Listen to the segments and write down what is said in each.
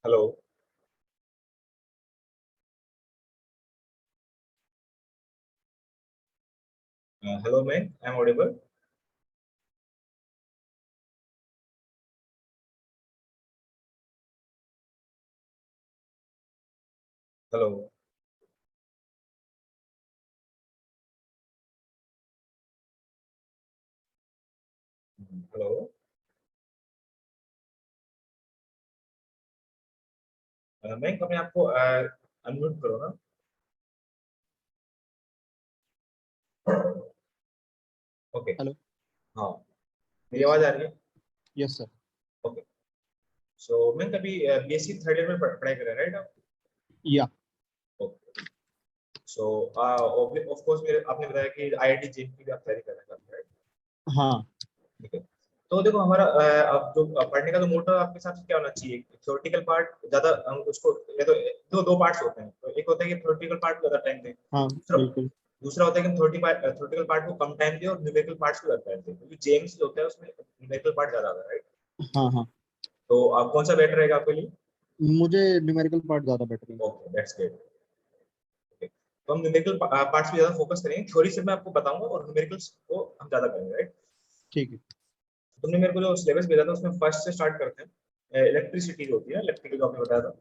Hello. Hello ma'am, I am audible? Hello. Hello. मैं अपने आपको अनम्यूट करो ना। ओके। हेलो। हाँ, मेरी आवाज आ रही है? Yes sir. ओके। सो मैं कभी बीएससी थर्ड ईयर में पढ़ाई कर रहा है, राइट आप? या ओके। सो ऑफ कोर्स मेरे आपने बताया कि आईआईटी जेईई की भी आप तैयारी कर रहे हैं, राइट? हाँ। ठीक है। तो देखो हमारा अब जो पढ़ने का जो मोटो आपके हिसाब से क्या होना चाहिए? थ्योरेटिकल पार्ट ज्यादा हम उसको ये तो दो पार्ट्स होते हैं। तो एक होता है कि थ्योरेटिकल पार्ट को ज्यादा टाइम दें। हाँ बिल्कुल। दूसरा होता है कि थ्योरेटिकल पार्ट को कम टाइम दे और न्यूमेरिकल पार्ट्स को ज्यादा टाइम दे, क्योंकि जेएमसी होता है उसमें न्यूमेरिकल पार्ट ज्यादा आता है, राइट? हाँ हाँ, तो आप कौन सा बेटर रहेगा आपके लिए? मुझे न्यूमेरिकल पार्ट ज्यादा बेटर है। Okay, that's great. ओके, तो हम न्यूमेरिकल पार्ट्स पे ज्यादा फोकस करेंगे। थ्योरी से मैं आपको बताऊंगा और न्यूमेरिकल्स को हम ज्यादा करेंगे, राइट? ठीक है। तुमने मेरे को जो सिलेबस भेजा था उसमें फर्स्ट से स्टार्ट करते हैं। इलेक्ट्रिसिटी जो होती है, इलेक्ट्रिकल जो आपने बताया था,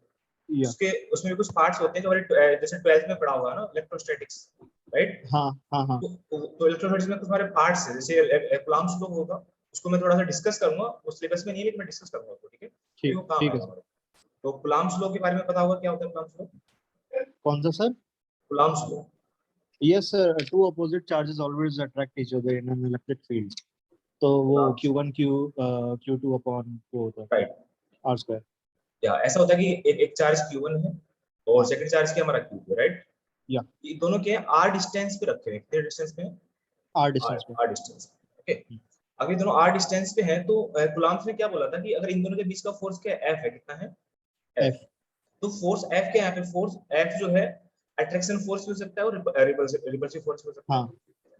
या उसके उसमें भी कुछ पार्ट्स होते हैं जो हमारे जैसे 12th में पढ़ा हुआ है ना, इलेक्ट्रोस्टैटिक्स, राइट? हाँ हाँ हाँ। तो इलेक्ट्रोस्टैटिक्स में कुछ हमारे पार्ट्स है, जैसे कूलम्ब्स लॉ होगा, उसको मैं थोड़ा सा डिस्कस करूंगा। उस सिलेबस में नहीं है लेकिन मैं डिस्कस करूंगा उसको, ठीक है? क्योंकि ठीक वो काम ठीक है आएगा सर। हमारे। तो कूलम्ब्स लॉ के बारे में पता होगा, क्या होता है कूलम्ब्स लॉ? कौन सा sir? Coulomb's law. Yes sir, two opposite charges always attract each other in an electric field. तो वो कूलम्ब्स, Q1 Q2 अपॉन वो होता है राइट? Are square. या ऐसा होता है कि एक चार्ज Q1 है और हाँ। सेकंड चार्ज क्या हमारा Q2, राइट? या ये दोनों के आर डिस्टेंस पे रखे हैं। कितने डिस्टेंस पे हैं? आर आर डिस्टेंस पे। R distance. ओके। अगर ये दोनों आर डिस्टेंस पे हैं तो कूलम्ब्स ने क्या बोला था कि अगर इन दोनों के बीच का फोर्स क्या है, एफ है। कितना है? एफ। एफ। तो फोर्स एफ क्या है यहाँ पे? फोर्स एफ जो है अट्रैक्शन फोर्स भी हो सकता है और रिपल्सिव फोर्स भी हो सकता हाँ है।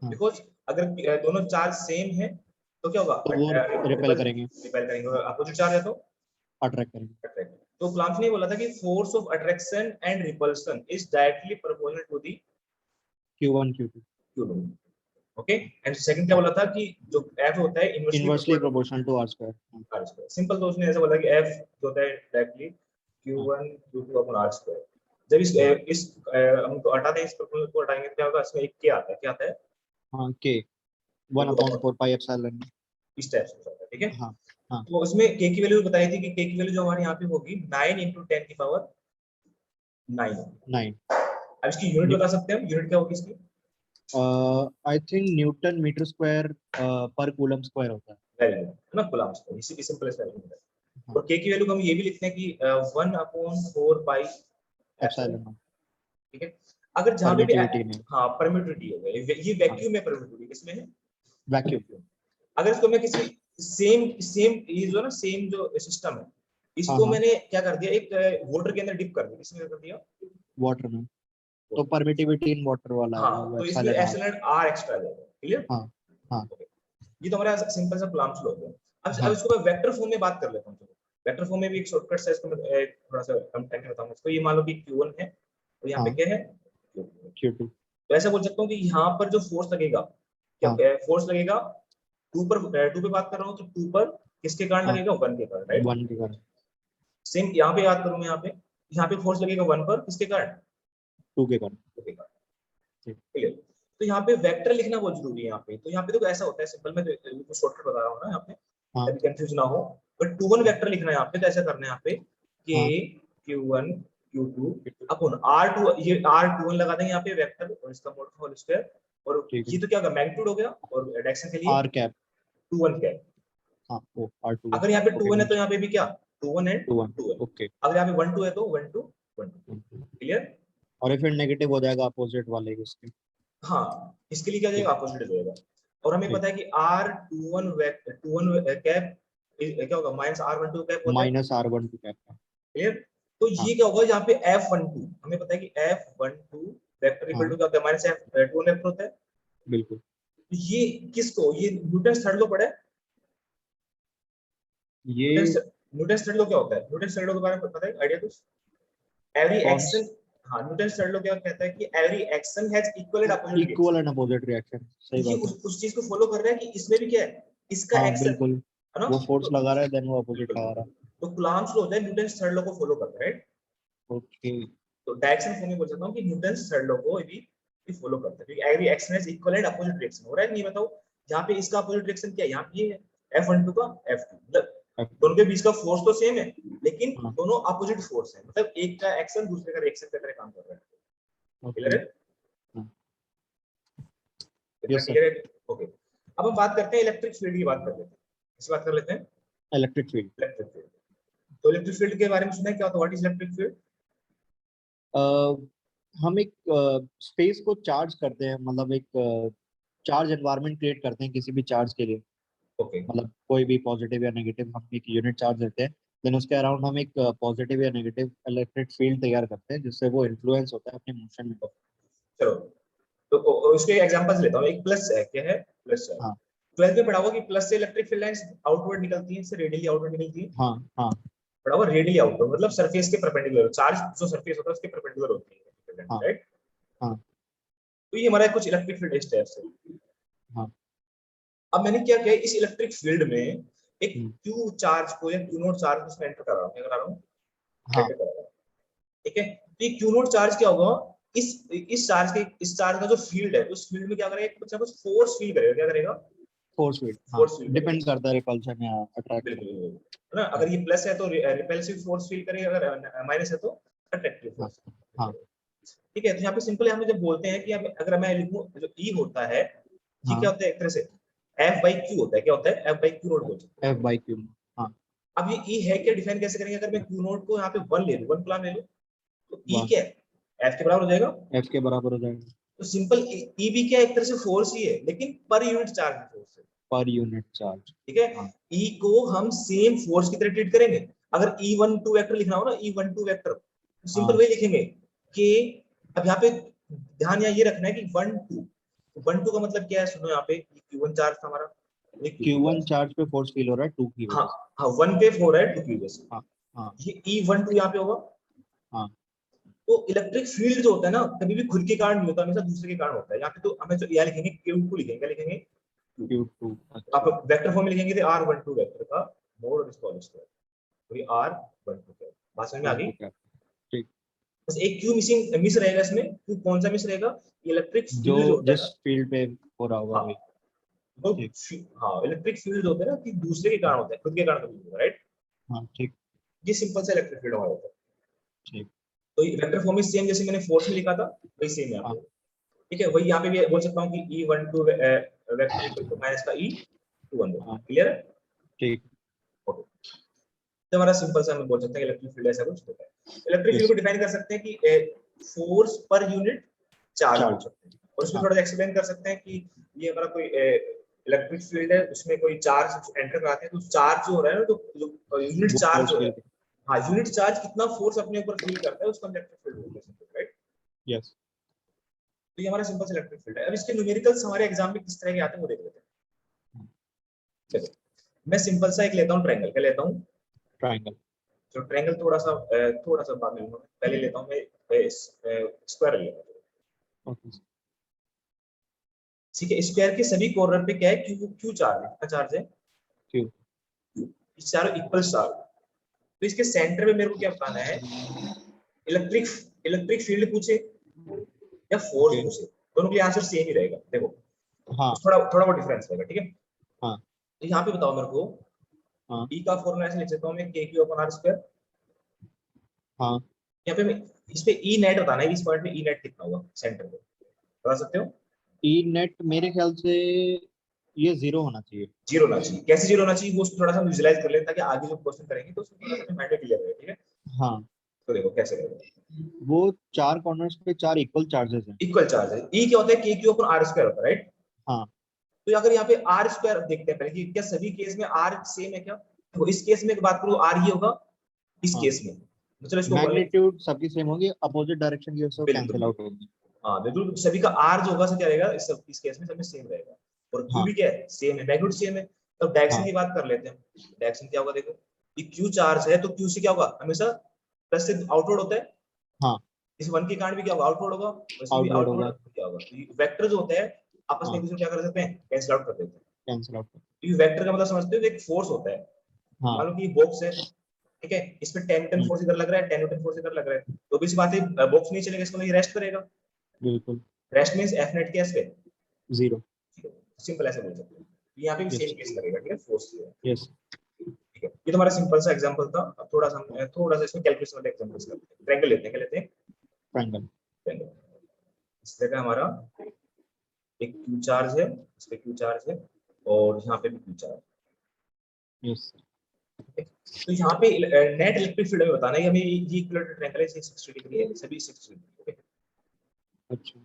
हाँ। बिकॉज अगर दोनों चार्ज सेम है तो क्या होगा? तो वो रिपेल करेंगे, रिपेल करेंगे। अपोजिट चार्ज है तो अट्रैक्ट करेंगे। अट्रैक्ट। तो कूलम्ब्स ने बोला था कि force of attraction and repulsion is directly proportional to the Q1 Q2। Coulomb. Okay. And second क्या हाँ, बोला था कि जो एफ होता है inversely inversely proportional proportional to R square. R square. Simple. तो उसने ऐसा बोला कि एफ जो होता है डायरेक्टली हाँ Q1 Q2 upon are square. जब हाँ इस हम तो हटा दें, इस प्रोपोर्शनल को हटाएंगे तो क्या होगा? इसमें एक के आता है। क्या आता है? हाँ। के one Q2 upon upon, four pi epsilon. इस टाइप से होता है, ठीक है? हाँ हाँ। तो उसमें के की वैल्यू बताई थी कि के की वैल्यू जो हमारे यहाँ पे होगी 9 × 10 की पावर 9। 9। अब इसकी यूनिट बता सकते हैं हम? यूनिट क्या होगी इसकी? I think newton meter square पर कूलम स्क्वायर होता है। वैल्यू है ना, कूलम्ब्स का। इसी की सिंपलेस्ट वैल्यू है। हाँ, और के की वैल्यू को हम ये भी लिखते हैं कि 1/4 पाई एप्सिलॉन, एप्सिलॉन। ठीक है? अगर जहाँ पे भी परमिटिविटी में, हाँ परमिटिविटी हो गया, ये वैक्यूम में परमिटिविटी किसमें है? वैक्यूम। अगर इसको मैं किसी सेम सेम ये जो है ना सेम जो सिस्टम है, हाँ इसको हाँ, मैंने क्या कर दिया, एक वाटर के अंदर डिप कर दिया, किसमें कर दिया? वाटर में, तो परमिटिविटी इन वाटर वाला हाँ, आएगा वो तो इसमें epsilon R. Epsilon R extra जाएगा। क्लियर? हाँ हाँ ये तो हमारा सिंपल सा प्लान फ्लो हो गया। अब हाँ, इसको मैं वेक्टर फॉर्म में बात कर लेता हूँ। वेक्टर फॉर्म में भी एक शॉर्टकट है, इसको मैं थोड़ा सा कम टाइम में बताऊंगा। इसको ये मान लो कि Q1 है और यहाँ पे हाँ क्या है? Q2 है। Q2। तो ऐसा बोल सकता हूँ कि यहाँ पर जो फोर्स लगेगा, क्या हाँ फोर्स लगेगा? टू पे बात कर रहा हूँ तो टू पर किसके कारण हाँ, लगेगा? वन के कारण, राइट? 1 के कारण, सेम यहाँ पे याद करूँ मैं, यहाँ पे फोर्स लगेगा वन पर, किसके कारण? 2 के कारण। टू के कारण। ठीक। क्लियर? तो यहाँ पे वेक्टर लिखना बहुत जरूरी है यहाँ पे। तो यहाँ पे देखो ऐसा होता है, सिंपल में तो शॉर्टकट बता रहा हूँ ना यहाँ पे, हाँ ताकि कंफ्यूज ना हो। बट टू वन वेक्टर लिखना है यहाँ पे, तो ऐसा करना है यहाँ पे हाँ, कि Q1 Q2 अपन R2, ये R21 लगा देंगे यहाँ पे वेक्टर, और इसका मोड होल स्क्वायर, और ठीक है। ये तो क्या होगा, मैग्नीट्यूड हो गया, और डायरेक्शन के लिए आर कैप, टू वन क्या है। हाँ ओ R2 अगर यहाँ पे ओके, 2 1 है तो यहाँ पे भी क्या, 2 1 एंड 2 1 2 1। ओके। अगर यहाँ पे 1 2 है तो 1 2 1 2। क्लियर? और ये फिर नेगेटिव हो जाएगा अपोजिट वाले के इसके। हाँ, इसके लिए क्या हो ठीक जाएगा, अपोजिट हो जाएगा। और हमें ठीक, पता है कि R21 कैप क्या होगा, -R12 कैप होता है। -R12 कैप का। क्लियर? तो हाँ ये क्या होगा, यहाँ पे F12, हमें पता है कि F12 वेक्टर इक्वल हाँ टू क्या होता है, -F21 वेक्टर होता है। बिल्कुल। तो ये किसको, ये न्यूटन थर्ड लॉ पढ़ा है? ये न्यूटन थर्ड लॉ क्या होता है? न्यूटन थर्ड लॉ के बारे में पता है, आइडिया कुछ? एवरी कौन, एक्शन, हाँ न्यूटन थर्ड लॉ क्या कहता है कि every action has equal and opposite equal reaction. And opposite reaction, सही ये बात है। उस चीज को फॉलो कर रहा है कि इसमें भी क्या है, इसका हाँ एक्शन बिल्कुल, है ना। वो फोर्स तो लगा रहा है देन वो अपोजिट बिल्कुल लगा रहा बिल्कुल, है। तो कूलम्ब्स लॉ होता है न्यूटन थर्ड लॉ को फॉलो करता है, राइट? ओके। तो डायरेक्शन फॉर्म में बोल सकता हूँ कि न्यूटन थर्ड लॉ को भी फॉलो करता है, क्योंकि every action has equal and opposite reaction हो रहा है। नहीं बताओ, यहाँ पे इसका अपोजिट रिएक्शन क्या है, यहाँ पे ये है F12 का F2, मतलब दोनों के बीच का फोर्स तो सेम है, लेकिन हाँ दोनों अपोजिट फोर्स है, मतलब एक का एक्शन दूसरे का रिएक्शन की तरह काम कर रहा है। ओके। क्लियर है? हाँ इतना यस सर। क्लियर है? ओके। अब हम बात करते हैं इलेक्ट्रिक फील्ड की, बात कर लेते हैं। इस बात कर लेते हैं इलेक्ट्रिक फील्ड, इलेक्ट्रिक फील्ड। तो इलेक्ट्रिक फील्ड के बारे में सुना है, क्या होता है, व्हाट इज इलेक्ट्रिक फील्ड? हम एक स्पेस को चार्ज करते हैं, मतलब एक चार्ज एनवायरनमेंट क्रिएट करते हैं किसी भी चार्ज के लिए। ओके, मतलब कोई भी पॉजिटिव या नेगेटिव हम एक यूनिट चार्ज देते हैं, देन उसके अराउंड हम एक पॉजिटिव या नेगेटिव इलेक्ट्रिक फील्ड तैयार करते हैं जिससे वो इन्फ्लुएंस होता है अपने मोशन में। चलो। तो उसके एग्जांपल्स लेता हूँ। एक प्लस है, क्या है, प्लस है। हाँ 12th में पढ़ा होगा कि प्लस से इलेक्ट्रिक फील्ड लाइंस आउटवर्ड निकलती हैं, इससे रेडियली आउटवर्ड निकलती है। हाँ हाँ पढ़ा होगा रेडियली आउटवर्ड, मतलब सरफेस के परपेंडिकुलर, चार्ज जो सरफेस होता है उसके परपेंडिकुलर होती है, हाँ राइट? हाँ तो ये हमारा कुछ इलेक्ट्रिक फील्ड स्टेप्स है। हाँ। अब मैंने क्या किया, इस इलेक्ट्रिक फील्ड में एक हम्म, क्यू चार्ज को या क्यू नोट चार्ज को इसमें एंटर कर रहा हूँ, क्या करा रहा हूँ, हाँ एंटर कर रहा हूँ। ठीक है, तो ये क्यू नोट चार्ज क्या होगा, इस चार्ज का जो फील्ड है, उस फील्ड में क्या करेगा, कुछ ना कुछ फोर्स फील करेगा, क्या करेगा, फोर्स फील्ड, हाँ फोर्स फील करेगा। डिपेंड करता है रिपल्शन या बिल्कुल अट्रैक्शन। बिल्कुल। है ना, अगर ये प्लस है तो रिपल्सिव फोर्स फील करेगा, अगर माइनस है तो अट्रैक्टिव हाँ फोर्स फील हाँ करेगा। ठीक है, तो यहाँ पे सिंपल हम जब बोलते हैं कि अगर मैं लिखूं, जो ई होता है, ये क्या हाँ, होता है, एक तरह से एफ बाई क्यू होता है, क्या होता है, एफ बाई क्यू नोट बोल सकते हैं। F/Q। हाँ अब ये ई है क्या, डिफाइन कैसे करेंगे, अगर मैं क्यू नोट को यहाँ पे वन ले लूं, वन प्लान ले लूं, तो ई वाह, क्या है, एफ के बराबर हो जाएगा। F के बराबर हो जाएगा। तो सिंपल ई भी क्या है, एक तरह से फोर्स ही है, लेकिन पर यूनिट चार्ज फोर्स है। Per unit charge. ठीक है, हाँ ई को हम सेम फोर्स की तरह ट्रीट करेंगे। अगर E12 वेक्टर लिखना हो ना, E12 वेक्टर, तो सिंपल हाँ वही लिखेंगे कि, अब यहाँ पे ध्यान यहाँ ये रखना है कि 1 2, 1 2 का मतलब क्या है, सुनो यहाँ पे Q1 चार्ज था हमारा, ये Q2 Q1 चार्ज। चार्ज पे फोर्स फील हो रहा है 2 की हाँ वजह से। हाँ, 1 पे 4 है, 2 की वजह से। हाँ हाँ ये E12 यहाँ पे होगा। हाँ तो इलेक्ट्रिक फील्ड जो होता है ना, कभी भी खुद के कारण नहीं होता, हमेशा दूसरे के कारण होता है। यहाँ पे तो हमें जो यहाँ लिखेंगे Q2 लिखेंगे, क्या लिखेंगे, Q2 आप अच्छा। वेक्टर फॉर्म में लिखेंगे तो R12 वेक्टर का मोड और इसका होल स्क्वायर, तो ये R12 है। बात समझ में आ 1 गई? 2 क्या, ठीक। बस एक क्यू मिस रहेगा इसमें। क्यू कौन सा मिस रहेगा, इलेक्ट्रिक जो फील्ड जो होता है जिस ना। फील्ड पे हो रहा होगा हाँ, वही। वो ठीक। हाँ इलेक्ट्रिक फील्ड होता है ना, कि दूसरे के कारण होता है, खुद के कारण कभी नहीं होता, राइट? हाँ ठीक ये सिंपल सा इलेक्ट्रिक फील्ड हमारा होता है। ठीक। तो वेक्टर फॉर्म में सेम जैसे मैंने फोर्स में लिखा था, वही सेम यहाँ पे हाँ होगा। ठीक है, वही यहाँ पे भी बोल सकता हूँ कि E12 vector equal to minus का E21। हाँ क्लियर है? ठीक। ओके, तो हमारा सिंपल सा हम बोल सकते हैं इलेक्ट्रिक फील्ड ऐसा कुछ होता है। Electric field yes. को डिफाइन कर सकते हैं कि force per unit charge Charge. बोल सकते हैं। और उसमें हाँ। थोड़ा सा एक्सप्लेन कर सकते हैं कि ये हमारा कोई इलेक्ट्रिक फील्ड है, उसमें कोई चार्ज एंटर कराते हैं, तो चार्ज जो हो रहा है ना, जो यूनिट वो चार्ज force हो रहा field. है, हाँ यूनिट चार्ज कितना फोर्स अपने ऊपर फील करता है उसका इलेक्ट्रिक फील्ड बोलते हैं, राइट। Yes. तो ये हमारा सिंपल इलेक्ट्रिक फील्ड है। अब इसके न्यूमेरिकल्स हमारे एग्जाम में किस तरह के आते हैं वो देख लेते हैं। चलो मैं सिंपल सा एक लेता हूँ ट्रायंगल, क्या लेता हूँ, Triangle. जो ट्रायंगल थोड़ा सा बाद में लूंगा, पहले लेता हूँ मैं स्क्वायर लेता हूँ। Okay. ठीक है, स्क्वायर के सभी कॉर्नर पे क्या है, क्यू क्यू चार्ज है, कितना चार्ज है, Q. इस चारों इक्वल चार्ज। तो इसके सेंटर में मेरे को क्या बताना है, इलेक्ट्रिक इलेक्ट्रिक फील्ड पूछे या फोर्स Okay. पूछे, दोनों के आंसर सेम ही रहेगा, देखो हाँ. थोड़ा थोड़ा बहुत डिफरेंस रहेगा, ठीक है। हाँ. तो यहाँ पे बताओ मेरे को, हाँ. E का फॉर्मूला ऐसे लिख सकता हूँ मैं, के क्यू अपॉन आर स्क्वायर। हाँ. यहाँ पे मैं इस पे ई नेट बताना है, इस पॉइंट में ई नेट कितना होगा सेंटर पे, बता सकते हो। E net मेरे ख्याल से ये 0 होना चाहिए. जीरो होना चाहिए, कैसे जीरो होना चाहिए वो थोड़ा सा विजुलाइज कर लें, ताकि आगे जो क्वेश्चन करेंगे तो उसको थोड़ा सा माइंड में क्लियर रहे, ठीक है। हाँ. तो देखो कैसे करेंगे, वो 4 कॉर्नर्स पे 4 इक्वल चार्जेस हैं. इक्वल चार्ज है, ई क्या होता है, के क्यू अपॉन आर स्क्वायर होता है, राइट। हाँ. तो अगर यहाँ पे आर स्क्वायर देखते हैं पहले कि क्या सभी केस में आर सेम है क्या, तो इस केस में बात करूँ आर ये होगा, इस हाँ. केस में तो चलो इसको बोले, मैग्नीट्यूड सबकी सेम होगी, अपोजिट डायरेक्शन की वजह से वो बिल्कुल कैंसिल आउट होगी. हाँ बिल्कुल, सभी का आर जो होगा सो क्या रहेगा, इस केस में सब में सेम रहेगा, और क्यू हाँ. भी क्या है, सेम है, मैग्नीट्यूड सेम है। तो डायरेक्शन हाँ. की बात कर लेते हैं, डायरेक्शन क्या होगा, देखो ये क्यू चार्ज है तो क्यू से क्या होगा, हमेशा प्लस से आउटवर्ड होता है, हाँ. इस वन के कारण भी क्या होगा, आउटवर्ड होगा, वैसे भी आउटवर्ड आउटवर्ड होगा. क्या होगा, तो वेक्टर जो होता है आपस में हाँ. एक दूसरे को क्या कर सकते हैं, कैंसिल आउट कर देते हैं। Cancel out. क्योंकि वेक्टर का मतलब समझते हो, एक फोर्स होता है, हाँ. मान लो कि बॉक्स है, ठीक है, इसमें 10 न्यूटन हम्म, फोर्स इधर लग रहा है, 10 न्यूटन फोर्स इधर लग रहा है, तो भी इस बात है बॉक्स नहीं चलेगा, इसको ये रेस्ट करेगा, बिल्कुल. रेस्ट मींस एफ नेट के एस पे, 0. सिंपल ऐसे बोल सकते हैं। यहाँ पे भी यस. सेम केस लगेगा, ठीक है, फोर्स से, यस. ठीक है। ये तो हमारा सिंपल सा एग्जांपल था। अब थोड़ा सा इसमें कैलकुलेशन वाले एग्जांपल्स करते हैं। ट्रायंगल लेते हैं, क्या लेते हैं, ट्रायंगल. ट्रायंगल। इस जगह हमारा एक क्यू चार्ज है, इस पे क्यू चार्ज है, और यहाँ पे भी क्यू चार्ज यस. है। तो यहाँ पे नेट इलेक्ट्रिक फील्ड में बताना है कि हमें ये इक्विलेटरल ट्रायंगल है, 60 डिग्री है, सभी 60 डिग्री, ठीक है। अच्छा.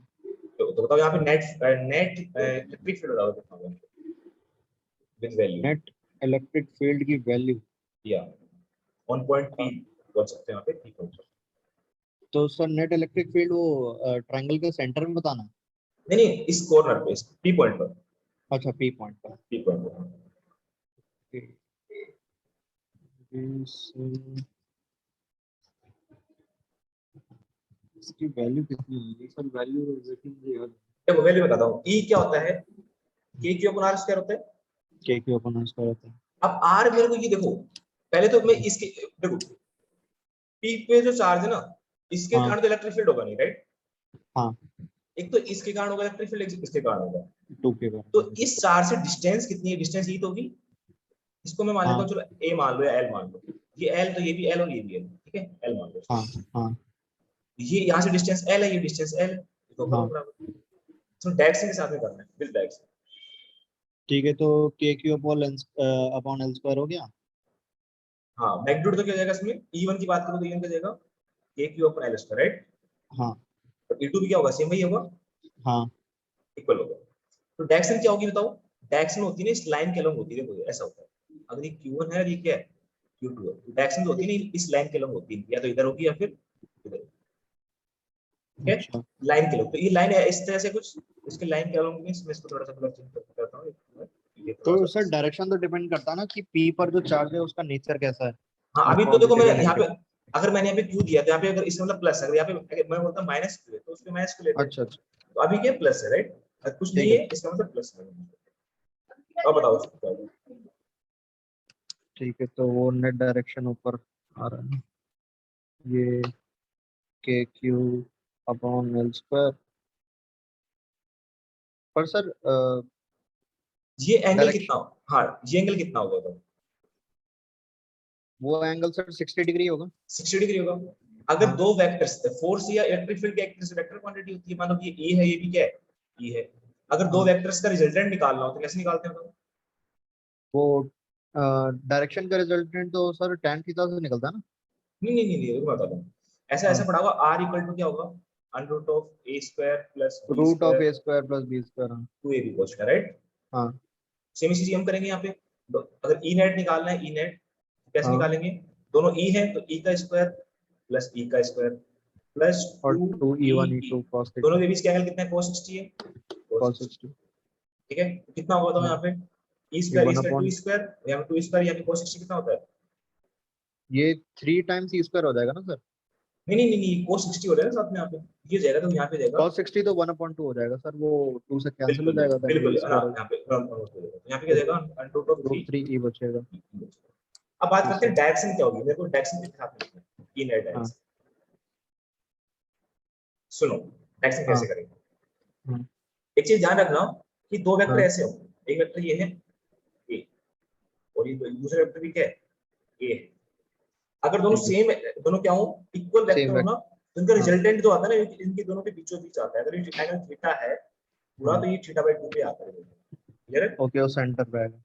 तो बताओ यहाँ पे नेट इलेक्ट्रिक फील्ड बताओ कितना होगा with value, net electric field की वैल्यू. या 1.p बोल सकते हैं यहाँ पे, p पॉइंट पर। तो सर नेट इलेक्ट्रिक फील्ड वो ट्रायंगल के सेंटर में बताना है. नहीं नहीं, इस कॉर्नर पे, इस p पॉइंट पर, अच्छा, पी पॉइंट पर. p पॉइंट पर। Okay. इस, इसकी वैल्यू कितनी होगी सर, वैल्यू रेटिंग. देखो वैल्यू बताता हूँ, e क्या होता है, k Q upon r square होता है। के क्यू अपन स्क्वायर होता है. अब r मेरे को ये देखो, पहले तो मैं इसके, देखो p पे जो चार्ज है ना, इसके हाँ. कारण तो इलेक्ट्रिक फील्ड होगा नहीं, राइट। हाँ. एक तो इसके कारण होगा इलेक्ट्रिक फील्ड, इसके कारण होगा। 2 के तो बराबर. इस चार्ज से डिस्टेंस कितनी है, डिस्टेंस ये तो होगी, इसको मैं मान लेता हाँ. हूँ, चलो a मान लो या l मान लो, ये l तो ये भी l और ये भी l, ठीक है, l मान लो। हाँ. हाँ. ये यहाँ से डिस्टेंस l है, ये डिस्टेंस l है, इसको करो हाँ. बराबर। तो डायरेक्शन के साथ में करना है, विद डायरेक्शन। ठीक है, तो के क्यू अपॉन एल स्क्वायर हो गया. हाँ मैग्नीट्यूड तो क्या हो जाएगा इसमें, E1 की बात करो तो E1 क्या जाएगा, के Q upon l square, right. हाँ. तो E2 भी क्या होगा, सेम वही होगा, हाँ. इक्वल होगा। तो डायरेक्शन क्या होगी बताओ, डायरेक्शन होती है ना इस लाइन के अलॉन्ग होती है, देखो ऐसा होता है, अगर ये Q1 है और ये क्या है, Q2 है, तो डायरेक्शन जो होती है ना इस लाइन के अलॉन्ग होती है, या तो इधर होगी या फिर इधर, ठीक है, अच्छा. लाइन के अलॉन्ग। तो ये लाइन है इस तरह से कुछ, इसके लाइन के अलॉन्ग में मैं इसको थोड़ा सा कलर चेंज करता हूँ, ये तो थोड़ा सा। सर डायरेक्शन तो डिपेंड करता है ना कि पी पर जो चार्ज है उसका नेचर कैसा हाँ है, अभी तो देखो मैं पॉजिटिव या यहाँ पे, नेगेटिव. अगर मैंने यहाँ पे क्यू दिया तो यहाँ पे अगर इसमें मतलब प्लस, अगर यहाँ पे अगर मैं बोलता माइनस क्यू है तो उसके माइनस क्यू लेते हैं, अच्छा. अच्छा. तो अभी क्या प्लस है, राइट, अगर कुछ ठीक नहीं है. है इसका मतलब प्लस है। अब बताओ उसको क्या होगा? ठीक है, तो वो नेट डायरेक्शन ऊपर आ रहा है, ये के क्यू अपॉन एल स्क्वायर. पर सर ये एंगल डायरेक्शन, कितना हो, हाँ ये एंगल कितना होगा तो वो एंगल सर 60 डिग्री होगा. 60 डिग्री होगा। अगर हाँ. दो वेक्टर्स थे, फोर्स या इलेक्ट्रिक फील्ड की वेक्टर क्वांटिटी होती है, मान लो कि ये है, ये भी क्या है, ये है। अगर दो हाँ. वेक्टर्स का रिजल्टेंट निकालना हो तो कैसे निकालते हैं बताओ? वो डायरेक्शन का रिजल्टेंट तो सर tan थीटा से निकलता है ना. नहीं नहीं नहीं नहीं, रुको मैं बताता हूँ। ऐसा ऐसा हाँ. पढ़ा होगा, आर इक्वल टू क्या होगा, under root of a square plus b root of square A square plus B square. 2ab cos theta, right? हाँ सेम इसी चीज हम करेंगे यहाँ पे। अगर ई नेट निकालना है, ई नेट कैसे हाँ निकालेंगे? दोनों ई है तो ई का स्क्वायर प्लस ई का स्क्वायर प्लस और 2 2 e1 ई, e2 cos दोनों थीटा के बीच का एंगल कितना है? cos 60 है, cos cos 60, 60। ठीक है? तो कितना होगा हाँ यहाँ पे? ई ये स्क्वायर 1 2 अपॉन स्क्वायर, यहाँ पे 2 स्क्वायर, यहाँ पे cos 60 कितना होता है? ये 3 टाइम्स e स्क्वायर हो जाएगा ना सर। नहीं, cos 60 हो जाएगा साथ में यहाँ पे, ये जाएगा तो यहाँ पे जाएगा। cos 60 तो 1 अपॉन 2 हो जाएगा सर, वो 2 से कैंसिल हो बिल्कुल जाएगा, देन बिल्कुल, e हाँ, स्क्वायर हो यहाँ पे तो यहाँ पे क्या तो जाएगा? Under root of 3। Root 3 e बचेगा। अब बात करते हैं ठीक है। डायरेक्शन क्या होगी, मेरे को डायरेक्शन के साथ में ई नेट हाँ डायरेक्शन। सुनो डायरेक्शन हाँ कैसे करेंगे। हाँ एक चीज ध्यान रखना कि दो वेक्टर हाँ ऐसे हो, एक वेक्टर ये है ए, और ये दूसरा वेक्टर भी क्या है? ए है। अगर दोनों ठीक है। सेम, दोनों क्या हो, इक्वल वेक्टर सेम हो वेक्टर। ना, तो इनका हाँ रिजल्टेंट जो आता है ना, इनके दोनों के बीचों बीच आता है। अगर ये एंगल थीटा है पूरा, हाँ तो ये थीटा बाई 2 पे आता है, क्लियर है? ओके, वो सेंटर पे आएगा।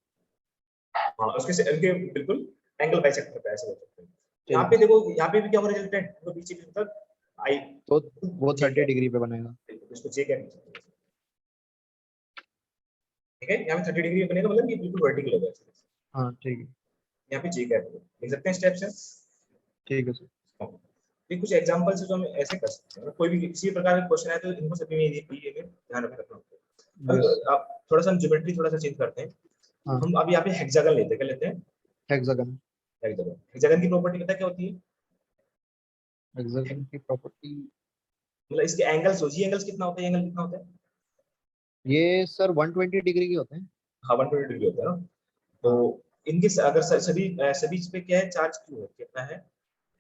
हाँ, उसके से इनके बिल्कुल एंगल बाइसेक्ट करता है, ऐसे बोल सकते हैं। यहाँ ठीक पे है देखो, यहाँ पे भी क्या हो रहा है रिजल्टेंट, तो पीछे की तरफ आई तो वो जे 30 कैप, डिग्री पे बनेगा। इसको जे कैप, ठीक है? यहाँ पे 30 डिग्री बनेगा, मतलब ये बिल्कुल वर्टिकल होगा ऐसे। हाँ ठीक है। यहाँ पे जे कैप लिख सकते हैं स्टेप्स है। ठीक है सर। ये कुछ एग्जांपल्स है जो हम ऐसे कर सकते हैं। कोई भी किसी प्रकार का क्वेश्चन है तो इनको सभी में ये ध्यान रखना होगा। यस। अब आप थोड़ा सा हम ज्योमेट्री थोड़ा सा चेंज करते हैं। हाँ हम अब यहाँ पे हेक्सागन लेते हैं, क्या लेते हैं? हेक्सागन। हेक्सागन। हेक्सागन की प्रॉपर्टी पता है क्या होती है? हेक्सागन की प्रॉपर्टी मतलब इसके एंगल्स, जी एंगल्स कितना होता है, एंगल कितना होता है? ये सर 120 डिग्री के होते हैं। हाँ, 120 डिग्री होता है ना। तो हाँ इनके अगर सभी सभी इस पे क्या है, चार्ज क्यू है, कितना है?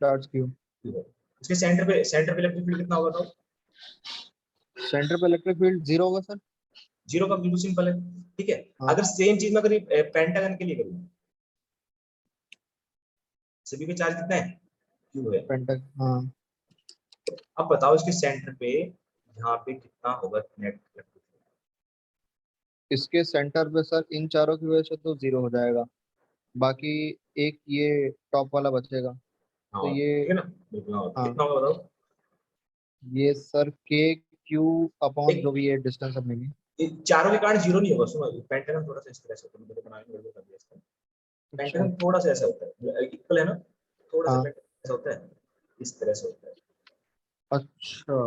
Charge Q. Q है। इसके सेंटर पे इलेक्ट्रिक फील्ड कितना होगा? तो सेंटर पे इलेक्ट्रिक फील्ड 0 होगा सर। जीरो का, बिल्कुल सिंपल है, ठीक है? हाँ अगर सेम चीज में अगर पेंटागन के लिए करूँ, सभी पे चार्ज कितना है? क्यू है। पेंटा। हाँ अब बताओ इसके सेंटर पे यहाँ पे कितना होगा नेट इलेक्ट्रिक फील्ड? इसके सेंटर पे सर इन चारों की वजह से तो 0 हो जाएगा, बाकी एक ये टॉप वाला बचेगा तो हाँ, ये। ठीक है ना? बिल्कुल, हाँ, हाँ कितना होगा बताओ? ये सर के क्यू अपॉन जो एक भी ये डिस्टेंस हम लेंगे। ये चारों के कारण जीरो नहीं होगा, सुनो, पेंटागन थोड़ा सा इस तरह से होता है, मैंने बनाया नहीं, कर दिया इसका। अच्छा। पेंटागन थोड़ा सा ऐसा होता है, इक्वल है ना, थोड़ा सा हाँ पेंटागन ऐसा होता है, इस तरह से होता है। अच्छा।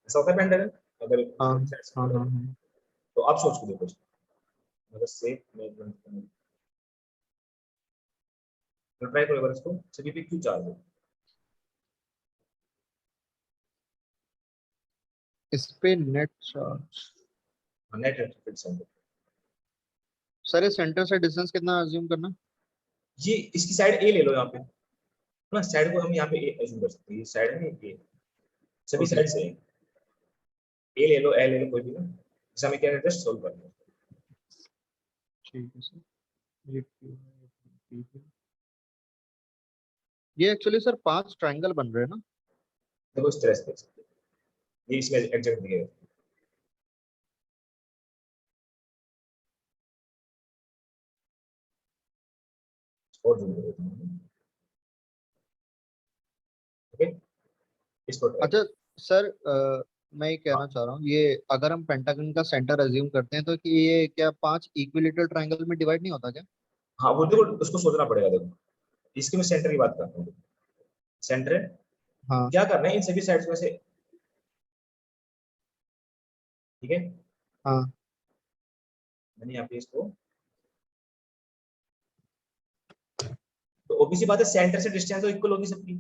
ऐसा होता है पेंटागन, अगर हाँ दोनों sides हाँ equal है हाँ तो। हाँ तो आप सोच के देखो इसको। अगर से मैं ट्राई करो अगर इसको, सभी पे क्यों चार्ज है? इस पे net charge. Net electric field centre, sir ये सेंटर से डिस्टेंस कितना अज्यूम करना। ये इसकी साइड ए ले लो यहाँ पे, है ना? साइड को हम यहाँ पे ए अज्यूम कर सकते हैं, ये साइड है ना, ये सभी ओके साइड से ए ले लो, ए ले लो, कोई भी ना, जैसे हमें क्या करना है, सोल्व करना है। ठीक है सर। ये Q है, ये P है। ये एक्चुअली सर 5 ट्रायंगल बन रहे हैं ना। देखो इस तरह से देख सकते हैं, ये इसमें एग्जैक्ट दिखेगा। और जूम करो तुम, ओके, इसको ट्राई अच्छा करो। सर मैं ये कहना हाँ चाह रहा हूँ, ये अगर हम पेंटागन का सेंटर अज्यूम करते हैं तो कि ये क्या 5 इक्विलेटरल ट्रायंगल में डिवाइड नहीं होता क्या। हाँ, वो देखो उसको सोचना पड़ेगा, देखो इसके मैं सेंटर की बात करता हूँ। सेंटर है, हाँ क्या करना है इन सभी साइड्स में से, ठीक है? हाँ मैंने यहाँ पे इसको, तो ओबीसी बात है, सेंटर से डिस्टेंस तो इक्वल होगी सबकी,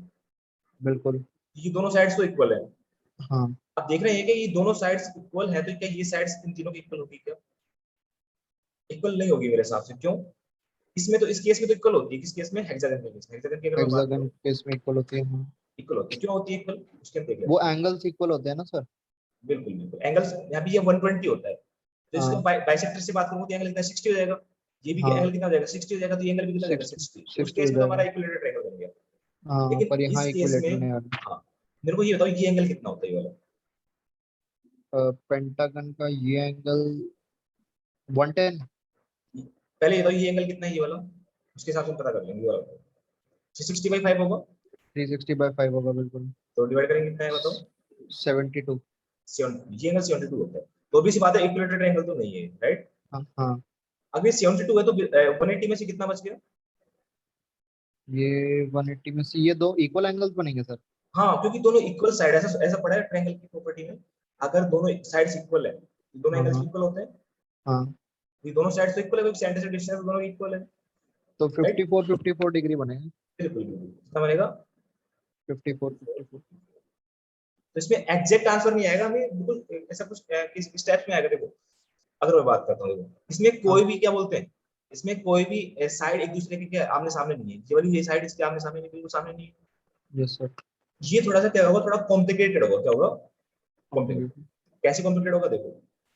बिल्कुल। ये दोनों साइड्स तो इक्वल है। हाँ अब देख रहे हैं कि ये दोनों साइड्स इक्वल है, तो क्या ये साइड्स इन तीनों की इक्वल होगी क्या? इक्वल नहीं होगी मेरे हिसाब से, क्यों? इसमें तो, इस केस में तो इक्वल होती है, किस केस में? हेक्सागन के केस में। हेक्सागन की अगर मैं बात हेक्सागन करूँ, केस में इक्वल होती है हाँ। इक्वल होती है, क्यों होती है इक्वल, उसके हम देख वो लेते हैं। एंगल्स इक्वल होते हैं ना सर। बिल्कुल बिल्कुल, एंगल्स यहाँ भी ये 120 होता है, तो इसको हाँ बाइसेक्टर से बात करूँ तो एंगल कितना, 60 हो जाएगा। ये भी हाँ एंगल कितना हो जाएगा, 60 हो जाएगा, तो ये एंगल भी कितना हो जाएगा, 60 60। तो उस 60 हो केस में तो जाएगा। हमारा इक्विलेटरल ट्रायंगल बन गया। हाँ लेकिन पर यहाँ इस केस में, इक्विलेटरल नहीं आ रहा। हाँ, मेरे को ये बताओ ये एंगल कितना होता है, ये वाला? पेंटागन का ये एंगल 110। पहले ये बताओ ये एंगल कितना है, ये वाला, उसके हिसाब से हम पता कर लेंगे। ये वाला 60/5 होगा, 360/5 होगा बिल्कुल। तो डिवाइड करेंगे कितना है बताओ? 72। ये एंगल 72 होता है, तो भी सी बात है इक्विलेटरल एंगल तो नहीं है, राइट। हाँ हाँ, अगर 72 है तो 180 में से कितना बच गया? ये 180 में से ये दो इक्वल एंगल्स बनेंगे सर। हाँ, क्योंकि दोनों इक्वल साइड, ऐसा ऐसा पड़ा है ट्रायंगल की प्रॉपर्टी में, अगर दोनों साइड्स इक्वल है, दोनों हाँ एंगल्स हाँ इक्वल होते हैं। हाँ, ये दोनों साइड्स तो इक्वल है क्योंकि सेंटर से डिस्टेंस दोनों इक्वल है, तो राइट। 54 डिग्री बनेगा। बिल्कुल बिल्कुल, कितना बनेगा? 54। तो इसमें एग्जैक्ट आंसर नहीं आएगा हमें, बिल्कुल ऐसा कुछ किस स्टेप में आएगा, देखो अगर मैं बात करता हूँ, देखो इसमें हाँ, कोई भी क्या बोलते हैं, इसमें कोई भी साइड एक दूसरे के क्या आमने सामने नहीं है, ये वाली ये साइड इसके आमने सामने नहीं, बिल्कुल सामने नहीं है। Yes sir. ये थोड़ा सा क्या होगा, थोड़ा कॉम्प्लिकेटेड होगा, क्या होगा? कॉम्प्लिकेटेड। कॉम्प्लीकेट। कैसे कॉम्प्लिकेटेड होगा, देखो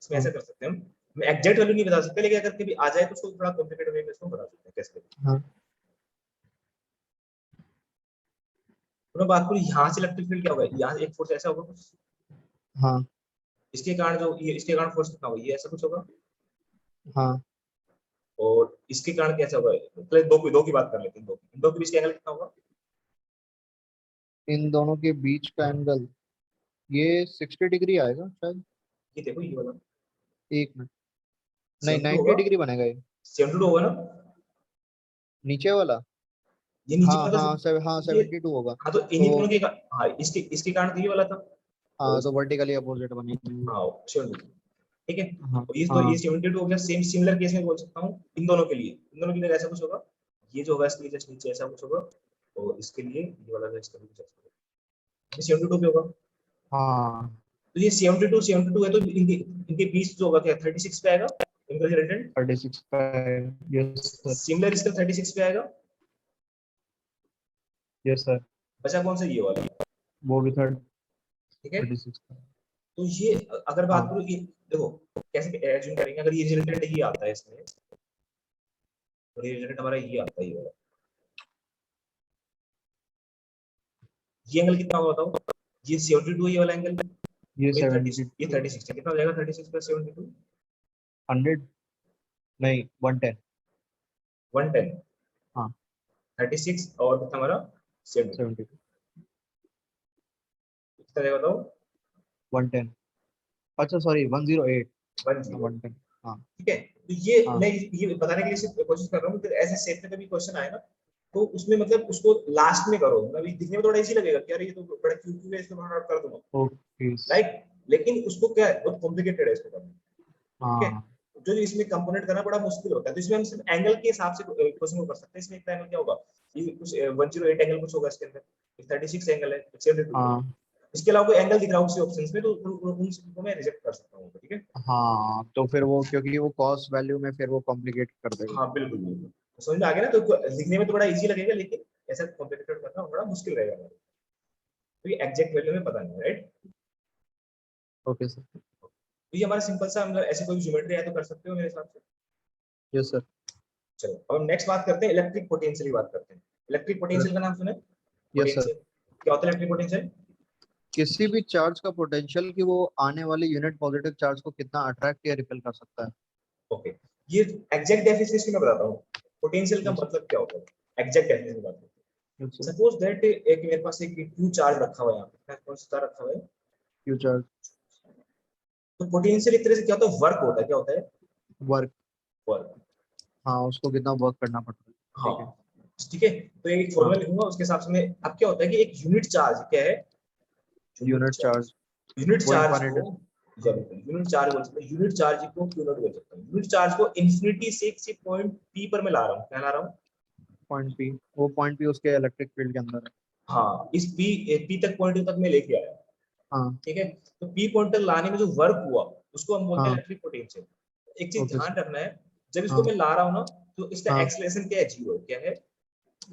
इसमें हाँ ऐसा कर सकते हैं हम एग्जैक्ट वैल्यू नहीं बता सकते, लेकिन अगर कभी आ जाए तो उसको थोड़ा कॉम्प्लिकेटेड वे में इसको बता सकते हैं कैसे। हाँ तो मैं बात करूँ यहाँ से इलेक्ट्रिक फील्ड क्या होगा, यहाँ से एक फोर्स ऐसा होगा कुछ, हाँ इसके कारण जो ये इसके कारण फोर्स कितना होगा, ये ऐसा कुछ होगा, हाँ, और इसके कारण कैसा होगा, पहले दो की बात कर लेते हैं, दो के बीच का एंगल कितना होगा? इन दोनों के बीच का एंगल ये 60 डिग्री आएगा शायद। ये देखो ये वाला एक मिनट, नहीं 72 90 होगा, डिग्री बनेगा ये। 72 होगा ना, नीचे वाला, ये नीचे हाँ वाला हाँ तो, सब, हाँ ये 72 होगा। हाँ, तो तो इन्हीं दोनों के हाँ, इसके इसके कारण तो ये वाला था, और हाँ, तो वर्टिकली अपोजिट बनेगी। हाँ 72, ठीक है। हाँ और ये तो ये हाँ 72 हो गया, सेम सिमिलर केस में बोल सकता हूँ इन दोनों के लिए ऐसा कुछ होगा, ये जो होगा इसके लिए जस्ट नीचे ऐसा कुछ होगा, और इसके लिए ये वाला जस्ट कुछ ऐसा होगा, ये 72 पे होगा। हाँ, तो ये 72 है, तो इनके इनके बीच जो होगा क्या 36 पे आएगा, इनका रिजल्टेंट 36 का है। Yes sir. सिमिलर इसका 36 पे आएगा। Yes sir. बचा कौन सा, ये वाला, वो भी थर्ड ठीक है। 36 का। तो ये अगर बात हाँ, करूँ देखो कैसे एज्यूम करेंगे, अगर ये रिजल्टेंट ही आता है इसमें, और ये रिजल्टेंट हमारा ये आता है, ये वाला, ये एंगल कितना होगा बताओ, ये 72 है ये वाला एंगल, ये ये 30, 72। ये 36 है, कितना हो जाएगा 36 प्लस 72? 100, नहीं 110। 110, हाँ 36 और कितना हमारा 72, 72। कितना जाएगा बताओ? 110, अच्छा सॉरी 108। 10, 110। हाँ ठीक है। तो ये हाँ मैं ये बताने के लिए सिर्फ कोशिश कर रहा हूँ कि ऐसे सेट में कभी क्वेश्चन आए ना, तो उसमें मतलब उसको लास्ट में करो, मतलब ये दिखने में थोड़ा इजी लगेगा कि यार ये तो बड़ा क्यूट है, इसको मैं नोट कर दूंगा, ओके। राइट, लेकिन उसको क्या है, बहुत कॉम्प्लिकेटेड है इसको करना, ठीक है। हाँ जो इसमें कंपोनेंट करना बड़ा मुश्किल होता है, तो इसमें हम सिर्फ एंगल के हिसाब से क्वेश्चन को कर सकते हैं। इसमें एक एंगल क्या होगा, ये कुछ 108 एंगल कुछ होगा इसके अंदर, 36 एंगल है, 72 है, हाँ इसके अलावा कोई एंगल दिख रहा हो किसी ऑप्शंस में, तो उन सबको मैं रिजेक्ट कर सकता हूँ, ठीक है। हाँ, तो फिर वो क्योंकि वो कॉस्ट वैल्यू में फिर वो कॉम्प्लिकेट कर देगा। हाँ बिल्कुल बिल्कुल, तो समझ में आ गया ना, तो लिखने में तो बड़ा इजी लगेगा, लेकिन ऐसा कॉम्प्लिकेटेड करना बड़ा मुश्किल रहेगा हमारे, तो ये एग्जैक्ट वैल्यू में पता नहीं, राइट। Okay sir. तो ये हमारा सिंपल सा, मतलब ऐसे कोई ज्योमेट्री है तो कर सकते हो मेरे हिसाब से। Yes sir. चलो अब हम नेक्स्ट बात करते हैं, इलेक्ट्रिक पोटेंशियल की बात करते हैं। इलेक्ट्रिक पोटेंशियल का नाम सुने? Yes sir. पोटेंशियल क्या होता है, इलेक्ट्रिक पोटेंशियल? किसी भी चार्ज का पोटेंशियल कि वो आने वाले यूनिट पॉजिटिव चार्ज को कितना अट्रैक्ट या रिपेल कर सकता है। ओके, ये एग्जैक्ट डेफिनेशन मैं बताता हूँ, पोटेंशियल का यस। मतलब क्या होता है, एग्जैक्ट डेफिनेशन बात करते यस हैं। सर। सपोज दैट एक मेरे पास एक क्यू चार्ज रखा हुआ है, यहाँ पे कौन सा रखा हुआ है, क्यू चार्ज। तो पोटेंशियल एक तरह से क्या होता है, वर्क होता है, क्या होता है, वर्क। वर्क। हाँ, उसको कितना वर्क करना पड़ता है। हाँ ठीक है। ठीक है, तो एक हाँ, फॉर्मूला लिखूंगा उसके हिसाब से मैं, अब क्या होता है कि एक यूनिट चार्ज क्या है, unit unit charge, charge unit वो चार्ज को, इनफाइनाइट जब यूनिट चार्ज बोल सकते हैं, यूनिट चार्ज को क्यू नॉट बोल सकते हैं, यूनिट चार्ज को इन्फिनिटी से किसी पॉइंट पी पर मैं ला रहा हूँ, क्या ला रहा हूँ, पॉइंट पी, वो पॉइंट पी उसके इलेक्ट्रिक फील्ड के अंदर है। हाँ इस पी तक पॉइंट तक मैं लेके आया, हाँ ठीक है। तो पी पॉइंट तक लाने में जो वर्क हुआ उसको हम बोलते हैं हाँ। Electric potential. एक चीज ओके ध्यान सर। रखना है, जब इसको हाँ मैं ला रहा हूँ ना, तो इसका हाँ, एक्सलेशन क्या है, जीरो, क्या है,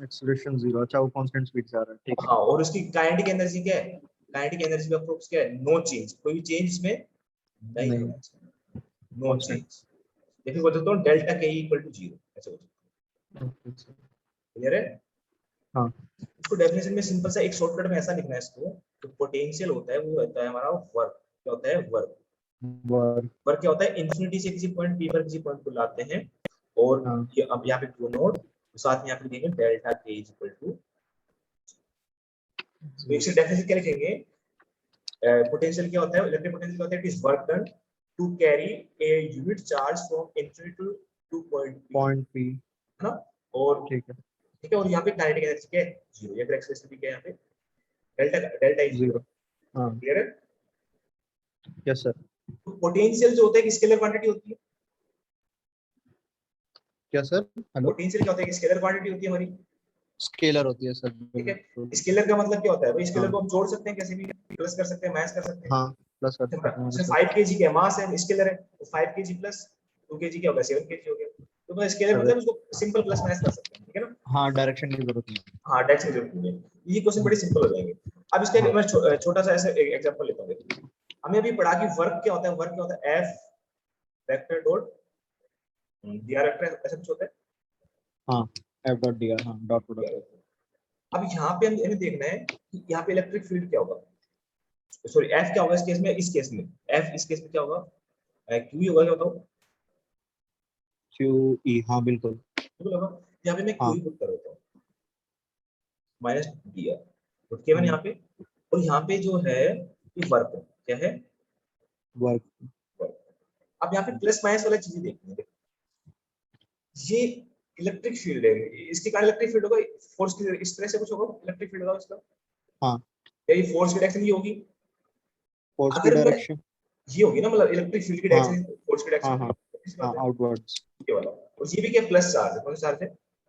एक्सेलरेशन जीरो, अच्छा वो कांस्टेंट स्पीड से आ रहा है। ठीक है। हाँ, और उसकी काइनेटिक एनर्जी क्या है, काइनेटिक एनर्जी का अप्रोक्स क्या है, नो चेंज, कोई भी चेंज इसमें नहीं नहीं, होना चाहिए, नो कांस्टेंट। चेंज। देखिए बोल सकता हूँ डेल्टा के इक्वल टू जीरो, ऐसे बोल सकते ओके सर। हैं, क्लियर है। हाँ, इसको डेफिनेशन में सिंपल सा एक शॉर्टकट में ऐसा लिखना है इसको, तो पोटेंशियल होता है वो होता है हमारा वर्क, क्या होता है वर्क, वर्क। वर्क क्या होता है, इन्फिनिटी से किसी पॉइंट पी पर किसी पॉइंट को लाते हैं, और हाँ ये अब यहाँ पे क्यू नोट, साथ में यहाँ पे लिखेंगे डेल्टा के इक्वल टू, तो जीरो। इससे डेफिनेशन क्या लिखेंगे, पोटेंशियल क्या होता है, इलेक्ट्रिक पोटेंशियल क्या होता है, it is work done to carry a unit charge from infinity to point P. है ना। और ठीक है, ठीक है, और यहाँ पे काइनेटिक एनर्जी क्या है, जीरो, ये एक्सेलरेशन भी क्या है यहाँ पे, delta delta is zero. Zero. हाँ, क्लियर है। Yes sir. तो पोटेंशियल जो होता है स्केलर क्वांटिटी होती है, क्या सर? हेलो। पोटेंशियल क्या होता है, स्केलर क्वांटिटी होती है हमारी। स्केलर होती है सर, ठीक है, बिल्कुल। स्केलर का मतलब क्या होता है भाई, स्केलर हाँ को हम जोड़ सकते हैं कैसे भी, प्लस कर सकते हैं, माइनस कर सकते हैं। हाँ, प्लस कर सकते हैं जैसे सर। 5 केजी का मास है, स्केलर है, तो 5 केजी प्लस 2 केजी क्या होगा, 7 केजी हो गया। तो मतलब स्केलर मतलब करेक्ट। उसको सिंपल प्लस माइनस कर सकते हैं, ठीक है ना। हाँ, डायरेक्शन की जरूरत नहीं। हाँ, डेट से जरूरत नहीं है, ये क्वेश्चन बड़े सिंपल हो जाएंगे। अब इसका हाँ मैं छोटा सा ऐसे एग्जांपल लेता हूँ। हमें अभी पढ़ा कि वर्क क्या होता है, वर्क क्या होता है, F vector dot dr vector ऐसा कुछ होता है। हाँ, एफ डॉट डी आर, हाँ, डॉट प्रोडक्ट। dr अब यहाँ पे हमें देखना है कि यहाँ पे इलेक्ट्रिक फील्ड क्या होगा, सॉरी एफ क्या होगा इस केस में, इस केस में एफ इस केस में क्या होगा, क्यू ही होगा, क्या बताओ। क्यू ई, हाँ बिल्कुल। बिल्कुल होगा। यहाँ पे मैं क्यू हाँ। ही पुट कर देता हूँ, माइनस डी आर, पुट किया मैंने यहाँ पे। और यहाँ पे जो है ये वर्क क्या है, वर्क। वर्क। अब यहाँ पे प्लस माइनस वाला चीजें देखनी है, ये इलेक्ट्रिक फील्ड है, इसके कारण इलेक्ट्रिक फील्ड होगा, फोर्स की इस तरह से कुछ होगा, इलेक्ट्रिक फील्ड होगा इसका, हाँ, या ये फोर्स की डायरेक्शन ये होगी। फोर्स की अगर मैं डायरेक्शन। ये होगी ना, मतलब इलेक्ट्रिक फील्ड की हाँ डायरेक्शन फोर्स की हाँ डायरेक्शन हाँ होगी, इसी हाँ, बात है, आउटवर्ड्स। ये वाला। और ये भी क्या प्लस चार्ज है, कौन सा चार्ज है,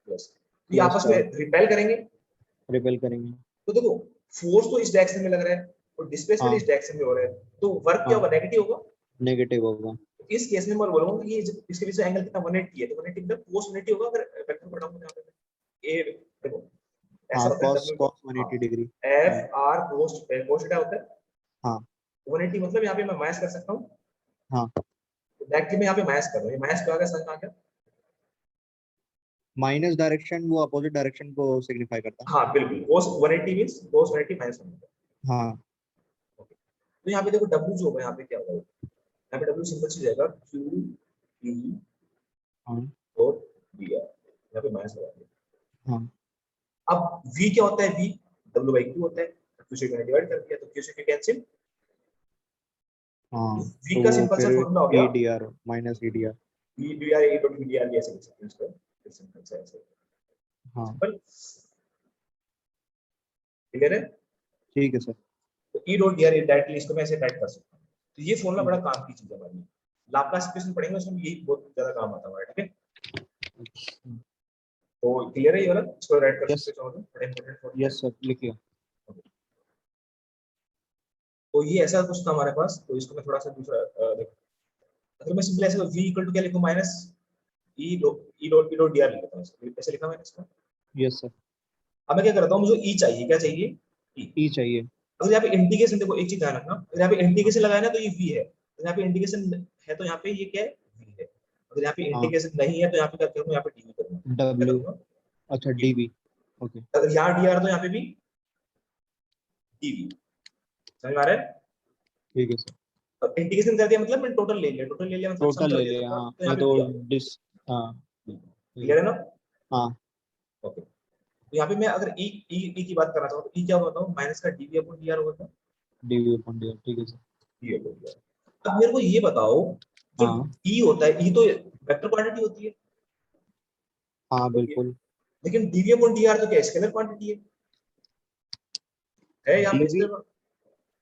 प्लस। तो ये प्लस आपस में चार्ज। रिपेल करेंगे। रिपेल करेंगे। तो देखो, फोर्स तो इस डायरेक्शन में लग रहा है और डिस्प्लेसमेंट हाँ इस डायरेक्शन में हो रहा है, तो वर्क क्या हाँ, होगा, नेगेटिव होगा। नेगेटिव होगा। इस केस में मैं बोलूंगा कि ये इसके बीच में एंगल कितना 180 है, तो 180 मतलब कोस 180 होगा, अगर वेक्टर पढ़ाऊंगा यहाँ पे। ए देखो ऐसा हाँ, होता है कॉस डब्ल्यू, कॉस हाँ 180 डिग्री। हाँ एफ आर कोस कोस थीटा होता है हाँ 180, मतलब यहाँ पे मैं माइनस कर सकता हूँ, हाँ, डायरेक्टली मैं यहाँ पे माइनस कर रहा हूँ, माइनस क्या आ गया, साइन आ गया। माइनस डायरेक्शन वो अपोजिट डायरेक्शन को सिग्निफाई करता है। हाँ बिल्कुल, कोस 180 मींस कोस 180 माइनस 1। हाँ ओके, तो यहाँ पे देखो डब्ल्यू जो होगा यहाँ पे क्या होगा, यहाँ पे डब्ल्यू सिंपल चीज जाएगा, क्यू ई हाँ और डी आर, यहाँ पे माइनस लगा दिया। हाँ अब v क्या होता है, v w by q होता है, q से मैंने डिवाइड कर दिया, तो q से q कैंसिल, हाँ। v तो का सिंपल सा फिर फॉर्मूला हो ई गया, D R minus E D R. v dr a dot v dr भी ऐसे लिख सकते हैं इसको, फिर सिंपल सा ऐसे, हाँ, सिंपल। क्लियर है। ठीक है सर। तो e dot dr डायरेक्टली इसको मैं ऐसे टाइप कर सकता हूँ, तो ये फॉर्मूला बड़ा काम की चीज है हमारी, लाप्लास इक्वेशन पढ़ेंगे उसमें यही बहुत ज्यादा काम आता है हमारा, ठीक है। तो क्लियर है ये वाला, इसको राइट कर यस। सकते हो, बड़ा इंपॉर्टेंट फॉर्मूला है। यस सर, लिखिए। तो ये ऐसा कुछ था हमारे पास, तो इसको मैं थोड़ा सा दूसरा देखो, अगर मैं सिंपल ऐसे v इक्वल टू क्या लिखूं, माइनस ई डॉट डी आर लिखता हूँ, इसको कैसे लिखा मैंने इसको। Yes sir. अब मैं क्या करता हूँ, मुझे ई चाहिए, क्या चाहिए, ई। ई चाहिए। अगर यहाँ पे इंटीग्रेशन, देखो एक चीज ध्यान रखना, अगर यहाँ पे इंटीग्रेशन लगाया ना तो ये v है, अगर यहाँ पे इंटीग्रेशन है तो यहाँ पे ये क्या है, v है। अगर यहाँ पे हाँ, इंटीग्रेशन नहीं है तो यहाँ पे क्या करूँगा, यहाँ पे dv करूँगा, क्या डब्ल्यू। करूँगा, अच्छा, डी dv। बी। ओके। अगर यहाँ डी आर तो यहाँ पे भी dv, समझ में आ रहा है। ठीक है सर। अब इंटीग्रेशन कर दिया मतलब मैं टोटल ले लिया, टोटल ले लिया मतलब सम टोटल कर ले दिया लिया, सबका, हाँ, तो यहाँ नहीं पे तो v आ गया। डिस। हाँ, ठीक है। क्लियर है ना। हाँ ओके, तो यहाँ पे मैं अगर ई की बात करना चाहूँ तो ई क्या होता है, माइनस का dv अपॉन dr होगा, D B upon D R, ठीक है सर। dv upon dr। अब मेरे को ये बताओ, जो हाँ ई होता है, ई तो वेक्टर क्वांटिटी होती हाँ, है, बिल्कुल। लेकिन dv अपॉन dr तो क्या स्केलर क्वांटिटी है यहाँ डी पे बी। स्केलर,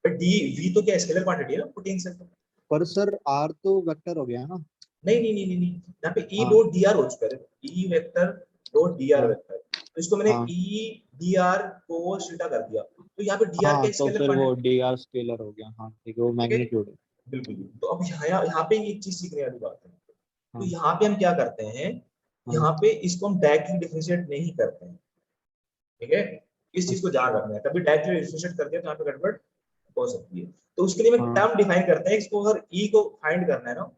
डी वी तो क्या स्केलर क्वांटिटी है ना, पोटेंशियल तो। पर सर आर तो वेक्टर हो गया है ना। नहीं नहीं नहीं नहीं नहीं, यहाँ पे ई हाँ डॉट डी आर हो चुका है, ई वेक्टर डॉट डी आर हाँ वेक्टर, तो इसको मैंने हाँ ई डी आर को सीधा कर दिया, तो यहाँ पे डी आर हाँ, क्या तो स्केलर फिर वो क्वांटिटी, डी आर स्केलर हो गया। हाँ ठीक है, वो ठीक है। मैग्नीट्यूड है। बिल्कुल बिल्कुल। तो अब यहाँ पे एक चीज सीखने वाली बात है, तो हाँ यहाँ पे हम क्या करते हैं, हाँ। यहाँ पे इसको हम डायरेक्टली डिफरेंशिएट नहीं करते हैं, ठीक है। इस चीज को ध्यान अच्छा। रखना है, कभी डायरेक्टली डिफरेंशिएट कर दिया तो यहाँ पे गड़बड़ हो सकती है। तो उसके लिए मैं हाँ टर्म डिफाइन करते हैं, इसको अगर ई को फाइंड करना है ना,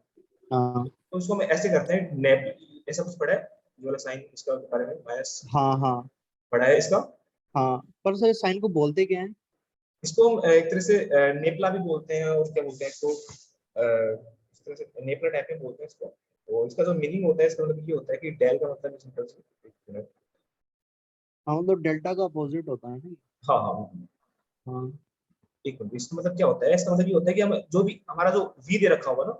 हाँ तो उसको हम ऐसे करते हैं, नेप ऐसा कुछ पढ़ा है, ये वाला साइन इसका बारे में माइनस हाँ हाँ पढ़ा है इसका। हाँ। पर सर साइन को बोलते क्या है? इसको हम एक तरह से नेपला भी बोलते हैं, और क्या बोलते हैं इसको, इस तरह से नेपला टाइप में बोलते हैं इसको। तो इसका जो मीनिंग होता है, इसका मतलब ये होता है कि डेल का मतलब सिंपल से एक मिनट, हाँ, तो डेल्टा का अपोजिट होता है ना। हाँ हाँ, हाँ एक मिनट, इसका मतलब क्या होता है? इसका मतलब ये होता है कि हम जो भी हमारा जो v दे रखा होगा ना,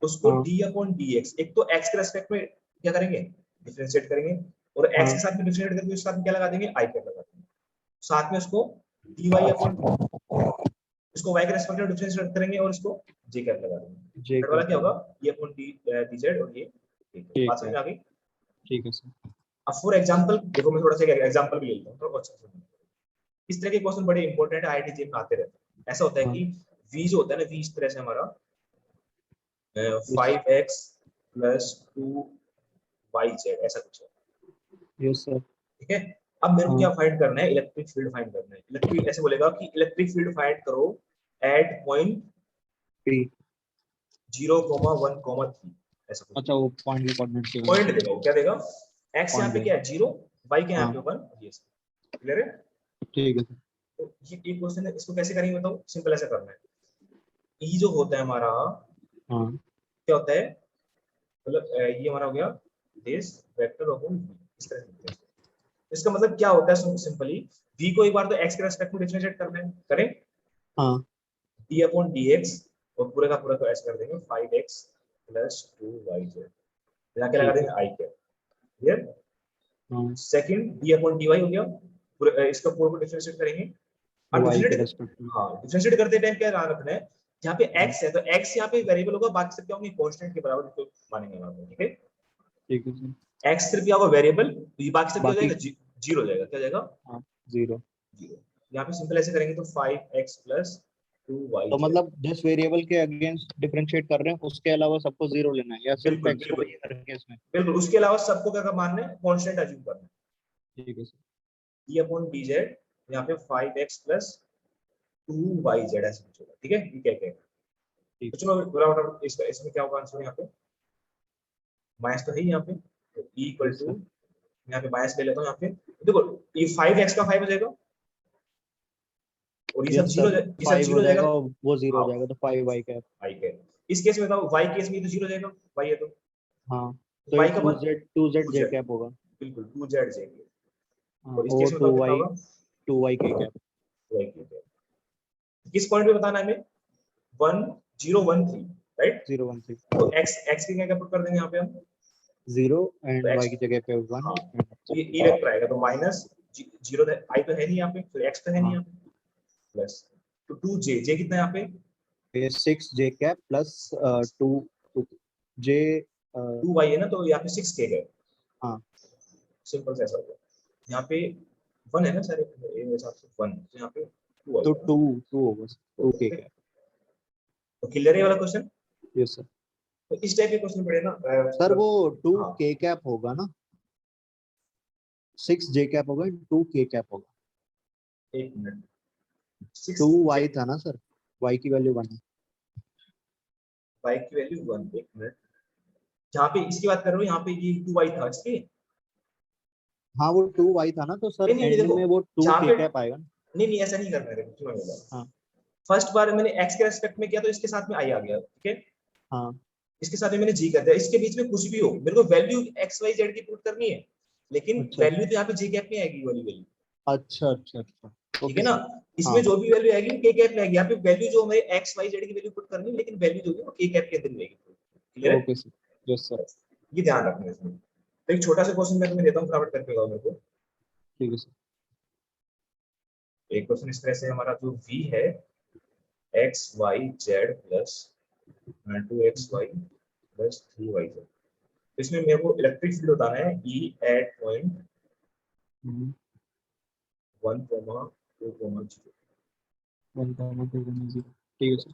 उसको हाँ d अपॉन dx, एक तो x के रेस्पेक्ट में क्या करेंगे, डिफरेंशिएट करेंगे, और x के हाँ साथ में डिफरेंशिएट करके उसके साथ में क्या लगा देंगे, i कैप लगा देंगे, साथ में उसको dy अपॉन, इसको y के रेस्पेक्ट में डिफरेंशिएट करेंगे और इसको j कैप लगा देंगे। जे थर्ड वाला कैप क्या होगा, होगा। ये अपॉन dz, और ये ठीक है, बात ठीक समझ है, में आ गई? ठीक है सर। अब फॉर एग्जांपल देखो, मैं थोड़ा सा एग्जांपल भी ले लेता हूँ, थोड़ा अच्छा समझो। इस तरह के क्वेश्चन बड़े इंपॉर्टेंट है, आईआईटी जेम में आते रहते हैं। ऐसा होता है हाँ कि v जो होता है ना, v इस तरह से हमारा यस 5x प्लस 2yz ऐसा कुछ है, यस सर। ठीक है। अब मेरे को हाँ क्या फाइंड करना है, इलेक्ट्रिक फील्ड फाइंड करना है। इलेक्ट्रिक ऐसे बोलेगा कि इलेक्ट्रिक फील्ड फाइंड करो एट पॉइंट पी। 0,1,3, ऐसा कुछ अच्छा, वो पॉइंट के कोऑर्डिनेट से पॉइंट देगा। वो क्या देगा, x यहाँ पॉइंट पे देगा। क्या है 0, y के यहाँ हाँ पे 1, ये क्लियर है? ठीक है सर। तो ये क्वेश्चन है, इसको कैसे करेंगे बताओ, सिंपल ऐसा करना है। e जो होता है हमारा, हाँ क्या होता है, मतलब ये हमारा हो गया दिस वेक्टर अपॉन v, इस तरह से लिखते हैं इसको। इसका मतलब क्या होता है, सिंपली v को एक बार तो x के रेस्पेक्ट में डिफरेंशिएट करना है, करें हाँ d अपॉन dx, और पूरे का पूरा को ऐसे कर देंगे 5x प्लस 2yz, यहाँ क्या लगा ठीक है। देंगे i कैप, क्लियर? हाँ सेकंड d अपॉन dy हो गया, पूरे इसका पूरा को डिफरेंशिएट करेंगे। अब वाई के डिफरेंशिएट, रेस्पेक्ट में। हाँ डिफरेंशिएट करते टाइम क्या ध्यान रखना है, यहाँ पे हाँ x है तो x यहाँ पे वेरिएबल होगा, बाकी सब क्या होंगे, कांस्टेंट के बराबर इसको मानेंगे यहाँ पे, ठीक है। ठीक है सर। x सिर्फ क्या होगा, वेरिएबल, तो ये बाकी सब क्या हो बाकी जाएगा, जीरो हो जाएगा, क्या हो जाएगा, हाँ जीरो। जीरो। यहाँ पे सिंपल ऐसे करेंगे तो 5x प्लस तो 2yz, मतलब जिस वेरिएबल के अगेंस्ट डिफरेंशिएट कर रहे हैं उसके अलावा सबको जीरो लेना है, या सिर्फ बिल्कुल एक्स को बिल्कुल, ही हर केस में? बिल्कुल उसके अलावा सबको क्या मानना है, कांस्टेंट अज्यूम करना है। ठीक है सर। d अपॉन dz, यहाँ पे 5x प्लस 2yz ऐसे कुछ होगा, ठीक है, ये क्या क्या है। ठीक तो चलो बराबर इसका, इसमें क्या होगा आंसर, यहाँ पे माइनस तो है ही यहाँ पे, तो e है इक्वल यस टू, सर। यहाँ पे माइनस ले लेता हूँ यहाँ पे, देखो ये 5x का 5 हो जाएगा, और ये सब यस जीरो, सर। ये सब फाइव जीरो हो हो जाएगा। जाएगा और वो जीरो हो हाँ जाएगा, तो फाइव वाई कैप। y के, इस केस में बताओ y केस में तो जीरो हो जाएगा, y है तो हाँ तो ये y का one two Z two J Z, cap होगा। बिल्कुल 2z जाएगी, हाँ और इस केस और में बताओ कितना होगा, टू वाई के कैप। y की। किस पॉइंट पे बताना है हमें, 1013, राइट? 0 1 3। तो x की क्या पुट कर देंगे यहाँ पे हम, जीरो तो एंड x, वाई की जगह पे वन। हाँ तो ये e वेक्टर आएगा, तो माइनस जीरो, i तो है नहीं यहाँ पे, तो x तो है नहीं हाँ यहाँ पे, प्लस तो 2j, कितना है यहाँ पे, ये 6 जे कैप प्लस 2 जे। 2y है ना, तो यहाँ पे 6k है, हाँ सिंपल से ऐसा होगा। यहाँ पे 1 है ना सर, मेरे हिसाब से 1, तो यहाँ पे 2 तो आएगा ना, टू टू होगा, तो 2 के कैप। तो क्लियर है ये वाला क्वेश्चन। Yes sir. तो इस टाइप के क्वेश्चन पढ़े ना, सर वो मतलब, टू हाँ के कैप होगा ना, 6 जे कैप होगा, 2 के कैप होगा। एक मिनट, टू 6 वाई था ना सर, वाई की वैल्यू 1 है। y की वैल्यू 1, एक मिनट, जहाँ पे इसकी बात कर रहे हो, यहाँ पे ये 2y था इसके, हाँ वो 2 वाई था ना, तो सर नहीं नहीं नहीं, एंड देखो में वो टू जहाँ के पे, कैप आएगा ना। नहीं नहीं ऐसा नहीं करना है, देखो सुनो मेरा, हाँ फर्स्ट बार मैंने x के रेस्पेक्ट में किया तो इसके साथ में i आ गया, ठीक है, हाँ। इसके साथ में मैंने g कर दिया, इसके बीच में कुछ भी हो, मेरे को वैल्यू x y z की पुट करनी है, लेकिन अच्छा वैल्यू तो यहाँ पे g कैप में आएगी, वाली वैल्यू, अच्छा अच्छा अच्छा। ठीक है ओके ना। सर। इसमें हाँ जो भी वैल्यू आएगी k कैप में आएगी, यहाँ पे वैल्यू जो हमारे x y z की वैल्यू पुट करनी है, लेकिन वैल्यू जो है वो k कैप के अंदर ही आएगी, clear okay sir. Yes sir. है, ये ध्यान रखना है इसमें। तो एक छोटा सा क्वेश्चन मैं तुम्हें देता हूँ, फटाफट करके बताओ मेरे को। ठीक है सर। एक क्वेश्चन इस तरह से, हमारा जो v है x y z plus 2xy plus 3yz, इसमें मेरे को इलेक्ट्रिक फील्ड बताना है E एट पॉइंट 1,2,0। 1,2 ठीक है सर।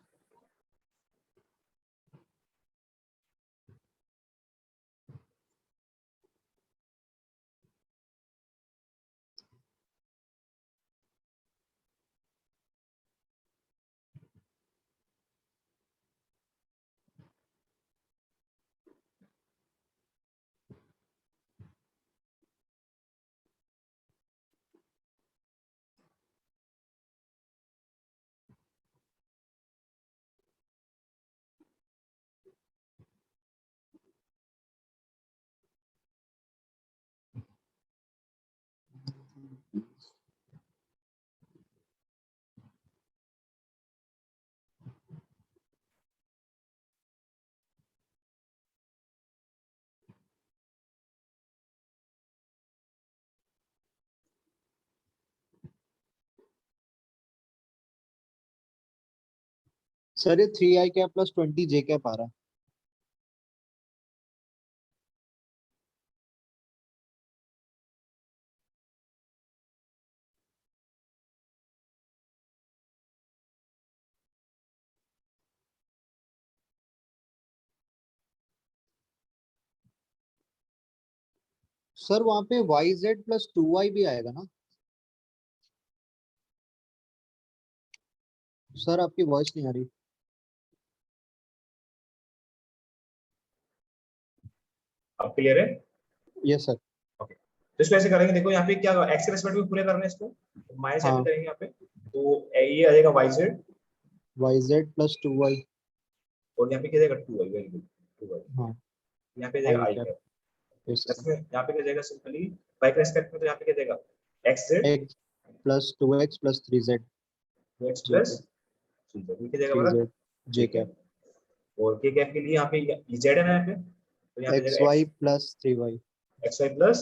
सर ये 3i कैप प्लस 20 जे कैप आ रहा है। सर वहाँ पे वाई जेड प्लस 2i भी आएगा ना? सर आपकी वॉइस नहीं आ रही। अब क्लियर है? Yes sir. ओके, तो इसको ऐसे करेंगे, देखो यहाँ पे क्या एक्स के रेस्पेक्ट में पूरे करना है इसको, माइनस हाँ, करेंगे यहाँ पे, तो ये आ जाएगा Y Z, Y Z plus 2i। और यहाँ पे क्या जाएगा 2y, वेरी गुड, 2y, हाँ, यहाँ पे जाएगा i i cap. Cap, yes plus sir. में यहाँ पे क्या जाएगा सिंपली वाई के रेस्पेक्ट में, तो यहाँ पे क्या जाएगा x z x plus 2x plus 3z x j plus cap. 3z, ये क्या जाएगा हमारा 3z जे ठीक है, कैप। और के कैप के लिए यहाँ पे जेड है ना यहाँ पे, तो यहाँ पे एक्स जाएगा Y plus 3y। X Y plus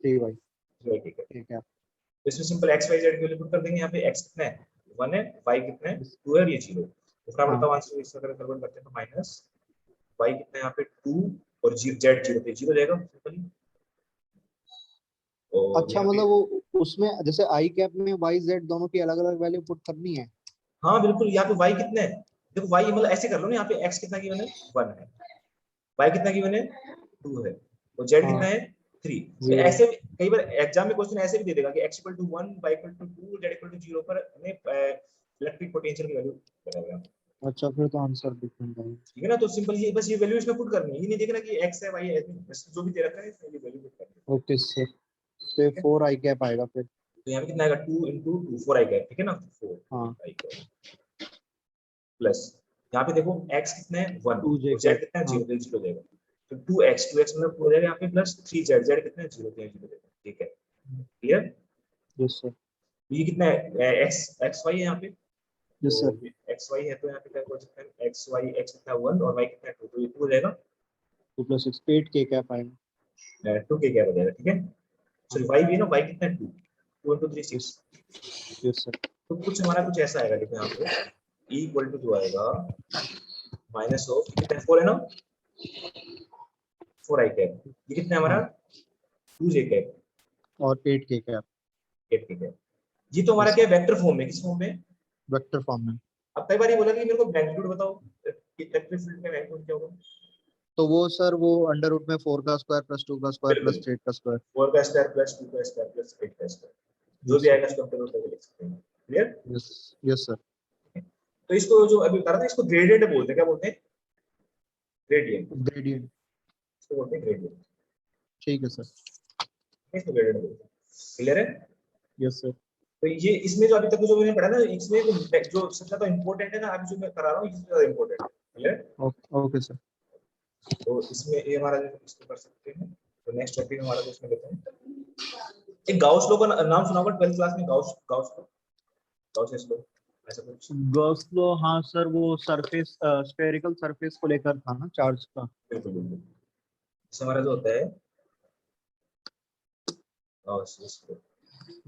3y 3y, ठीक है, जे कैप। तो इसमें सिंपल एक्स वाई जेड की वैल्यू पुट कर देंगे, यहाँ पे एक्स कितना है 1 है, वाई कितना है 2 है, और ये 0, तो फटाफट हाँ। बताओ आंसर, इस तरह कन्वर्ट करते हैं तो माइनस वाई कितना है यहाँ पे 2, और जेड 0 पे 0 जाएगा सिंपली, और अच्छा यहाँ पे मतलब वो उसमें जैसे आई कैप में वाई जेड दोनों की अलग अलग वैल्यू पुट करनी है। हाँ बिल्कुल, यहाँ पे वाई कितना है, देखो वाई मतलब ऐसे कर लो ना, यहाँ पे एक्स कितना गिवन है 1 है, वाई कितना गिवन है 2 है, और जेड कितना हाँ, है 3, तो 0। ऐसे कई बार एग्जाम में क्वेश्चन ऐसे भी दे देगा कि x equal to 1, y equal to 2, z equal to 0 पर हमें इलेक्ट्रिक पोटेंशियल की वैल्यू बताएगा, अच्छा फिर तो आंसर डिफरेंट है। ठीक है ना, तो सिंपल ये बस ये वैल्यू इसमें पुट करनी है, ये नहीं देखना कि x है y है, बस जो भी दे रखा है इसमें ये वैल्यू पुट करनी ओके सर। तो है, 4 आई कैप आएगा फिर। तो यहाँ पे कितना आएगा 2 into 2 4 आई कैप, ठीक है ना, 4 हाँ, आई कैप प्लस यहाँ पे देखो x कितना है 1, 2 जे और z कैप। कितना है हाँ। 0, तो 0 जाएगा, तो 2x मतलब हो जाएगा यहाँ पे प्लस 3z, z कितना है 0, तो 0 जाएगा, ठीक है, क्लियर, यस सर। ये कितना है x x y है यहाँ पे, यस तो सर। x y है, तो यहाँ पे क्या हो सकता है x y, x कितना है 1 और y कितना है 2, तो ये 2 हो जाएगा, 2 प्लस 6 8 के कैप आएगा। 2 के क्या हो जाएगा, ठीक है, हाँ। सॉरी y भी है ना, y कितना है 2, 2 into 3 6, यस। Yes sir. तो कुछ हमारा कुछ ऐसा आएगा, देखो यहाँ पे e इक्वल टू जो आएगा माइनस ऑफ कितना 4 है ना, 4 आई कैप, ये कितना है हमारा हाँ, 2 जे कैप, और 8 के कैप। 8 के कैप, ये तो हमारा यस क्या सर। है वेक्टर फॉर्म में, किस फॉर्म में, वेक्टर फॉर्म में। अब कई बार ये बोला कि मेरे को मैग्नीट्यूड बताओ, इलेक्ट्रिक फील्ड में मैग्नीट्यूड क्या होगा, तो वो सर वो अंडर रूट में 4 का स्क्वायर प्लस 2 का स्क्वायर बिल्कुल प्लस 8 का स्क्वायर। 4 का स्क्वायर प्लस 2 का स्क्वायर प्लस 8 का स्क्वायर, जो यस भी सर। आएगा उसको हम करके लिख सकते हैं, क्लियर, यस। Yes sir. तो इसको जो अभी बता रहा था इसको ग्रेडियंट बोलते हैं, क्या बोलते हैं, ग्रेडियंट, ग्रेडियंट। इसको बोलते हैं ग्रेडियंट, ठीक है सर। इसको ग्रेडियंट बोलते हैं, क्लियर है, यस सर। तो ये इसमें जो अभी तक जो मैंने पढ़ा ना, इसमें जो सबसे ज्यादा इंपॉर्टेंट है ना, अभी जो मैं करा रहा हूँ ये सबसे ज्यादा इंपॉर्टेंट है, क्लियर, ओके सर। तो इसमें ये हमारा जो इसको कर सकते हैं, तो नेक्स्ट टॉपिक हमारा जो इसमें लेते हैं, एक गाउस लॉ का नाम सुना होगा 12th क्लास में, Gauss Gauss law, Gauss law ऐसा कुछ, गॉस लॉ, हाँ सर वो सरफेस स्फेरिकल सरफेस को लेकर था ना, चार्ज का। बिल्कुल बिल्कुल, इससे हमारा जो होता है Gauss law,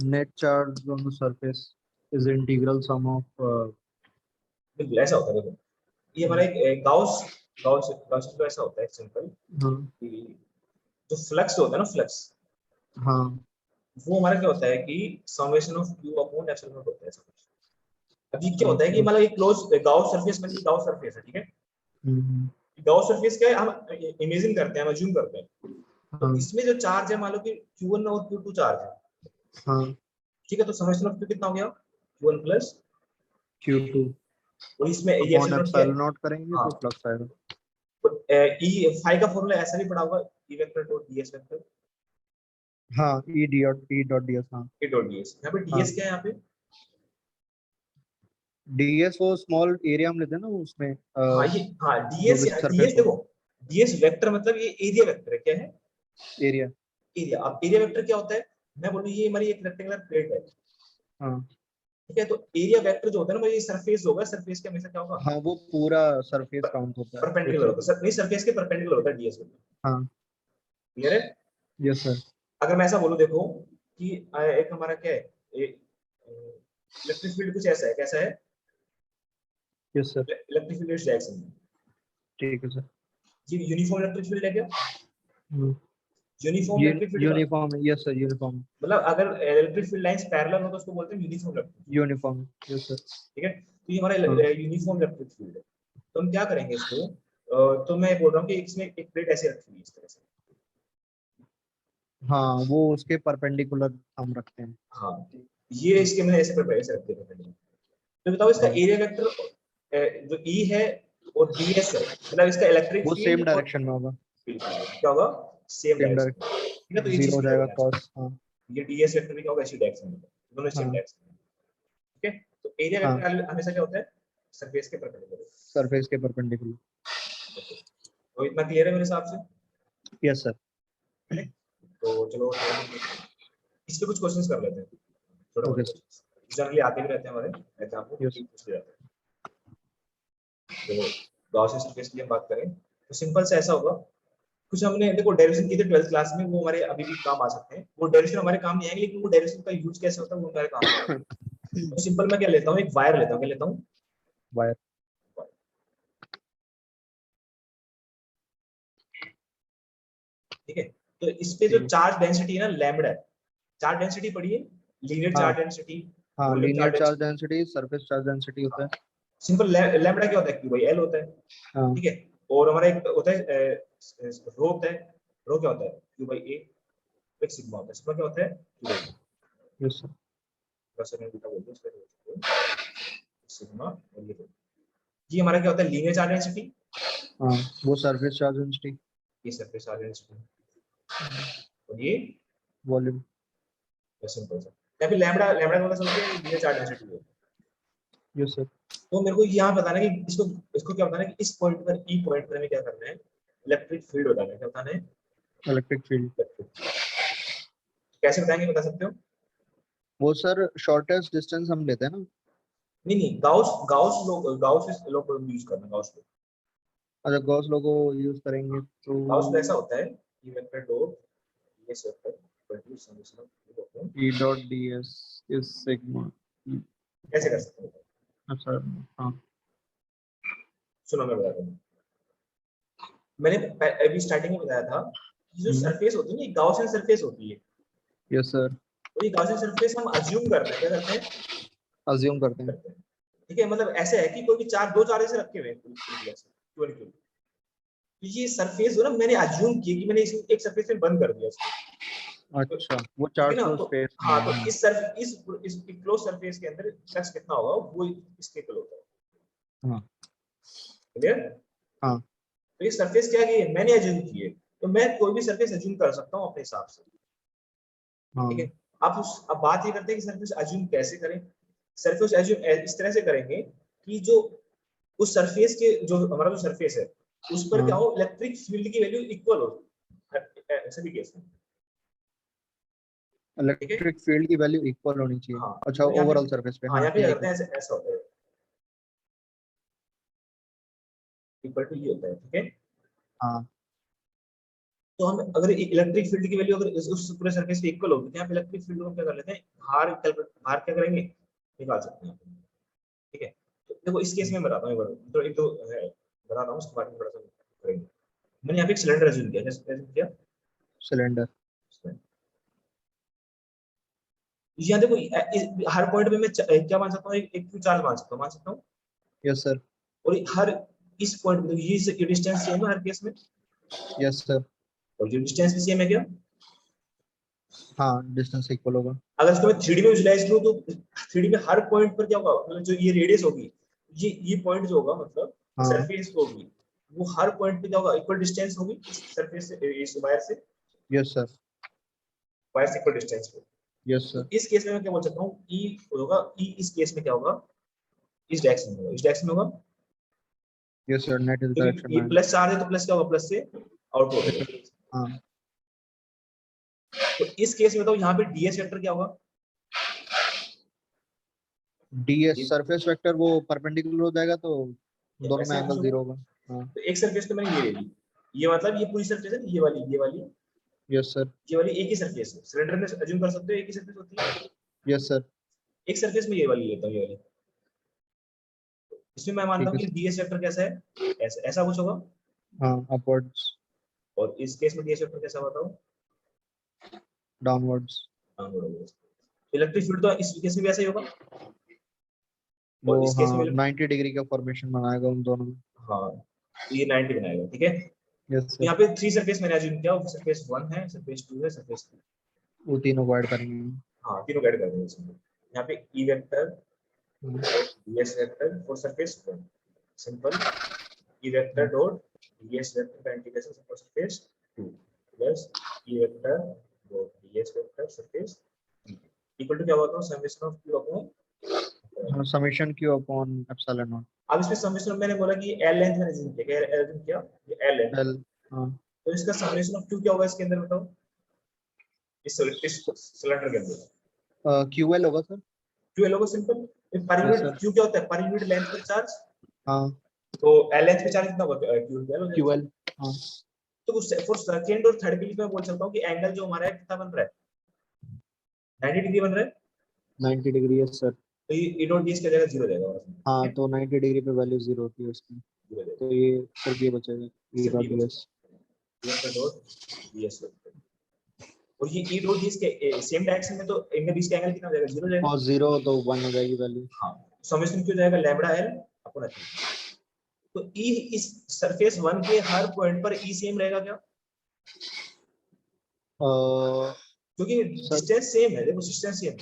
net charge on the surface is integral sum of. बिल्कुल ऐसा होता है, देखो ये हमारा एक गाउस गाउस गाउस लॉ ऐसा होता है सिंपल, हाँ। कि जो फ्लक्स होता है ना, फ्लक्स हाँ। वो हमारा क्या होता है कि summation of q upon epsilon not होता है, ऐसा कुछ, अब ये क्या होता है कि ओके। मतलब एक क्लोज गाउस सरफेस में, गाउस सरफेस है, ठीक है, हम्म। गाउस सरफेस क्या है, हम इमेजिन करते हैं, हम अज्यूम करते हैं, तो हाँ। इसमें जो चार्ज है मान लो कि q1 और q2 चार्ज है, हाँ। ठीक है, तो समेशन ऑफ q कितना हो गया q1 प्लस, Q2 और इसमें ये अपॉन एप्सिलॉन नॉट क्या है, एप्सिलॉन नॉट करेंगे हाँ, तो प्लस आएगा। तो e फाई का फॉर्मूला ऐसा भी पढ़ा होगा, e vector dot ds vector, हाँ, ई डॉट डी एस। हाँ। e डॉट ds, यहाँ पे हाँ, ds क्या है, यहाँ पे डी एस वो स्मॉल एरिया हम लेते हैं ना उसमें हाँ ये हाँ जो ds, भी सरफेस ds हो। देखो, ds वेक्टर मतलब ये एरिया वेक्टर है, क्या है एरिया। एरिया, अब एरिया वेक्टर क्या होता है, मैं बोलूँ ये हमारी एक रेक्टेंगुलर प्लेट है, हाँ। ठीक है, तो एरिया वेक्टर जो होता है ना वो ये सरफेस होगा, सरफेस के हमेशा क्या होगा, हाँ वो पूरा सरफेस काउंट होता है एक परपेंडिकुलर होता है, सर्कल। नहीं सरफेस के परपेंडिकुलर होता है ds वेक्टर, हाँ। क्लियर है, यस सर। अगर मैं ऐसा बोलूँ देखो कि एक हमारा क्या है, इलेक्ट्रिक फील्ड कुछ ऐसा है, कैसा है, यस सर, इलेक्ट्रिक फील्ड इस डायरेक्शन में। ठीक है सर। ये यूनिफॉर्म इलेक्ट्रिक फील्ड है क्या? हम्म, यूनिफॉर्म इलेक्ट्रिक फील्ड का यूनिफॉर्म है, यस सर, यूनिफॉर्म, मतलब अगर इलेक्ट्रिक फील्ड लाइंस पैरेलल हो तो उसको बोलते हैं uniform electric field. Uniform, yes sir. ठीक है, तो ये हमारा हाँ यूनिफॉर्म इलेक्ट्रिक फील्ड है। तो हम क्या करेंगे इसको, तो मैं बोल रहा हूँ कि इसमें एक प्लेट ऐसे रखी हुई है इस तरह से। हाँ, वो उसके परपेंडिकुलर हम रखते हैं। हाँ, ये इसके मैंने ऐसे ऐसे रख दिया। तो बताओ इसका हाँ, एरिया वेक्टर जो ई है और ds है, मतलब इसका इलेक्ट्रिक वो सेम फील्ड और डायरेक्शन में होगा, क्या होगा, सेम सेम डायरेक्शन। डायरेक्शन, ठीक है, तो ये चीज जीरो हो क्लियर हो जाएगा जाना चाहिए। कॉस। हाँ ये ds वेक्टर भी क्या होगा, इसी डायरेक्शन में, दोनों सेम हाँ डायरेक्शन में। ठीक है, तो एरिया हाँ, वेक्टर हमेशा क्या होता है, सरफेस के परपेंडिकुलर। सरफेस के परपेंडिकुलर। तो इतना क्लियर है मेरे हिसाब से। Yes sir. है? तो चलो इस पे कुछ क्वेश्चंस कर लेते हैं, छोटे मोटे ओके सर। क्वेश्चंस जनरली आते भी रहते हैं हमारे एग्जाम को, यस। पूछ लिया जाता है। तो गॉस सरफेस की हम बात करें तो सिंपल से ऐसा होगा, कुछ हमने देखो डेरिवेशन की थी 12th क्लास में, वो हमारे अभी भी काम आ सकते हैं। वो डेरिवेशन हमारे काम नहीं आएंगे, लेकिन वो डेरिवेशन का यूज कैसे होता है वो हमारे काम आएगा। तो सिंपल मैं क्या लेता हूँ, एक वायर लेता हूँ, क्या लेता हूँ, वायर। ठीक है। तो इस पे जो ठीक है। चार्ज डेंसिटी है ना, लैम्बडा है। चार्ज डेंसिटी पढ़िए, लीनियर हाँ चार्ज डेंसिटी, हाँ, volume linear charge charge density. Density, surface charge density होता है। सिंपल लैम्बडा क्या होता है, क्यू बाई एल होता है। हाँ। ठीक है, और हमारा एक होता है रो होता है। रो क्या होता है, क्यू बाई ए। एक सिग्मा होता है, सिग्मा क्या होता है, क्यू बाई यस सर। बस मैंने बीटा बोल दिया इसका, सिग्मा और ये रो। ये हमारा क्या होता है, लीनियर चार्ज डेंसिटी। हाँ, वो सरफेस चार्ज डेंसिटी। ये सरफेस चार्ज डेंसिटी और ये वॉल्यूम। सिंपल सा। या फिर लैम्बडा, लैम्बडा का मतलब समझिए लीनियर चार्ज डेंसिटी है। Yes sir. तो मेरे को यहाँ बताना है कि इसको इसको क्या बताना है कि इस पॉइंट पर, ई पॉइंट पर हमें क्या करना है, इलेक्ट्रिक फील्ड बताना है। क्या बताना है, इलेक्ट्रिक फील्ड। इलेक्ट्रिक। कैसे बताएंगे, बता सकते हो? वो सर शॉर्टेस्ट डिस्टेंस हम लेते हैं ना। नहीं नहीं, गाउस गाउस लोग यूज करना, गाउस को। अच्छा, गॉस लोगो यूज करेंगे तो गाउस में ऐसा होता है कि वेक्टर डॉट ये vector equal to summation of, E dot D S is sigma. कैसे कर सकते हो? अच्छा। हाँ। सुनो मैं बताता हूँ। मैंने अभी स्टार्टिंग में बताया था कि जो सरफेस होती है ना, गाउसियन सरफेस होती है। Yes sir. और ये गाउसियन सरफेस हम अज्यूम करते हैं, क्या करते हैं, अज्यूम करते हैं। करते हैं। ठीक है, मतलब ऐसे है कि कोई भी चार, दो चार ऐसे रखे हुए हैं पूरी ऐसे, क्यों नहीं, तो ये सरफेस जो ना मैंने अज्यूम किया कि मैंने इस एक सरफेस में बंद कर दिया इसको। तो अच्छा, वो ठीक है ना, 400 तो स्पेस में हाँ, है। तो हाँ इस क्लोज सरफेस के अंदर फ्लक्स कितना होगा, वो इसके इक्वल होता है। हाँ क्लियर? हाँ तो ये सरफेस क्या है, मैंने अज्यूम की है, तो मैं कोई भी सरफेस अज्यूम कर सकता हूँ अपने हिसाब से। ठीक है, हाँ अब बात ये करते हैं कि सरफेस अज्यूम कैसे करें। सरफेस अज्यूम इस तरह से करेंगे कि जो उस सरफेस के, जो हमारा जो सरफेस है उस पर क्या हाँ। हो, इलेक्ट्रिक फील्ड की वैल्यू इक्वल हो सभी केस में। ठीक है, इलेक्ट्रिक फील्ड की वैल्यू इक्वल होनी चाहिए। हाँ अच्छा, तो यहाँ पे, ओवरऑल सरफेस पे। हाँ हाँ यहाँ पे क्या ठीक करते है। हैं, ऐसा होता है, इक्वल टू ये होता है। ठीक है, हाँ तो हम अगर इलेक्ट्रिक फील्ड की वैल्यू अगर उस पूरे सरफेस पे इक्वल होगी, तो यहाँ पे इलेक्ट्रिक फील्ड को क्या कर लेते हैं, बाहर क्या करेंगे, निकाल सकते हैं। ठीक है, तो देखो इस केस में बताता हूँ एक बार, तो एक दो बता रहा हूँ, उसके बाद में थोड़ा सा करेंगे। मैंने यहाँ पे एक सिलेंडर अज्यूम किया, जैसे अज्यूम किया सिलेंडर। यहाँ देखो हर पॉइंट पे मैं क्या मान सकता हूँ, एक चार्ज मान सकता हूँ। Yes sir. और हर इस पॉइंट पे ये डिस्टेंस सेम है हर केस में, यस सर। और ये डिस्टेंस भी सेम है क्या? हाँ, डिस्टेंस इक्वल होगा। अगर इसको मैं 3D में विजुलाइज करूँ तो 3D में हर पॉइंट पर क्या होगा, मतलब जो ये रेडियस होगी, ये पॉइंट जो होगा, मतलब हाँ। सरफेस होगी, वो हर पॉइंट पे क्या होगा, इक्वल डिस्टेंस होगी इस सरफेस से, इस यस सर। वायर से इक्वल डिस्टेंस पे। यस तो सर। इस केस में मैं क्या बोल सकता हूँ, ई होगा, ई इस केस में क्या होगा, इस डायरेक्शन में होगा, इस डायरेक्शन में होगा, यस सर, नेट इस डायरेक्शन क्योंकि में ये आएगा। प्लस चार्ज है तो प्लस क्या होगा, प्लस से आउटवर्ड यस होगा। सर। हाँ। तो इस केस में तो यहाँ पे डीएस वेक्टर क्या होगा, डीएस ये सरफेस वेक्टर वो परपेंडिकुलर हो जाएगा, तो दोनों में ऐसे आप एंगल पूछोगे। जीरो होगा। हाँ। तो एक सरफेस तो मैंने ये ले ली, ये मतलब ये पूरी सरफेस है, ये वाली यस सर। ये वाली एक ही सरफेस है, सिलेंडर में अज्यूम कर सकते हो एक ही सरफेस होती है। Yes sir. एक सरफेस में ये वाली लेता हूँ, ये वाली। इसमें मैं मानता हूँ कि ds वेक्टर कैसा है, ऐसा कुछ होगा, हाँ अपवर्ड्स, और इस केस में ds वेक्टर कैसा बताओ, डाउनवर्ड्स। इलेक्ट्रिक फील्ड तो इस केस में भी ऐसा ही होगा, वो और इस केस में हाँ 90 डिग्री का फॉर्मेशन बनाएगा उन दोनों में। हाँ ये 90 बनाएगा, ठीक है। यस तो सर, यहाँ पे 3 सरफेस मैंने अज्यूम किया, सरफेस 1 है, सरफेस 2 है, सरफेस 3। वो तीनों को ऐड करेंगे। हाँ तीनों ऐड कर देंगे इसमें। यहाँ पे E vector, ds vector for surface 1, simple E vector dot ds vector का integration for surface 2 plus E vector dot ds vector surface 3 equal to क्या होता है, समेशन ऑफ q अपॉन, हाँ summation q upon epsilon naught. अब इसमें summation मैंने बोला कि l लेंथ मैंने assume किया, l assume किया, ये l लेंथ, एल, हाँ तो इसका समेशन ऑफ q क्या होगा इसके अंदर बताओ, इस सिलेंडर के अंदर क्यूएल होगा सर। QL होगा, सिंपल। पर यस यूनिट सर, Q क्या होता है, पर यूनिट लेंथ पर चार्ज, हाँ तो L लेंथ पे चार्ज कितना होगा, QL हो जाएगा। क्यूएल, हाँ तो उस फॉर सेकंड और थर्ड के लिए मैं बोल सकता हूँ कि एंगल जो हमारा है कितना बन रहा है, 90 डिग्री बन रहा है, 90 डिग्री। यस सर, तो ये डॉट ds की जगह 0 हो जाएगा, ठीक हाँ है, तो 90 डिग्री पे वैल्यू 0 होती है उसकी, 0 हो जाएगा, तो ये सिर्फ ये बचेगा ई सिर्फ डॉट ये डी एस। बचेगा, ये डॉट ds और ये e डॉट ds के सेम डायरेक्शन में, तो एंगल बीच का एंगल कितना हो जाएगा, 0 हो जाएगा। और 0 तो 1 हो जाएगी वैल्यू। हाँ समेशन क्यों जाएगा, लैम्बडा l अपॉन h, तो e इस सरफेस 1 के हर पॉइंट पर e सेम रहेगा क्या, क्योंकि सर डिस्टेंस सेम है, देखो डिस्टेंस सेम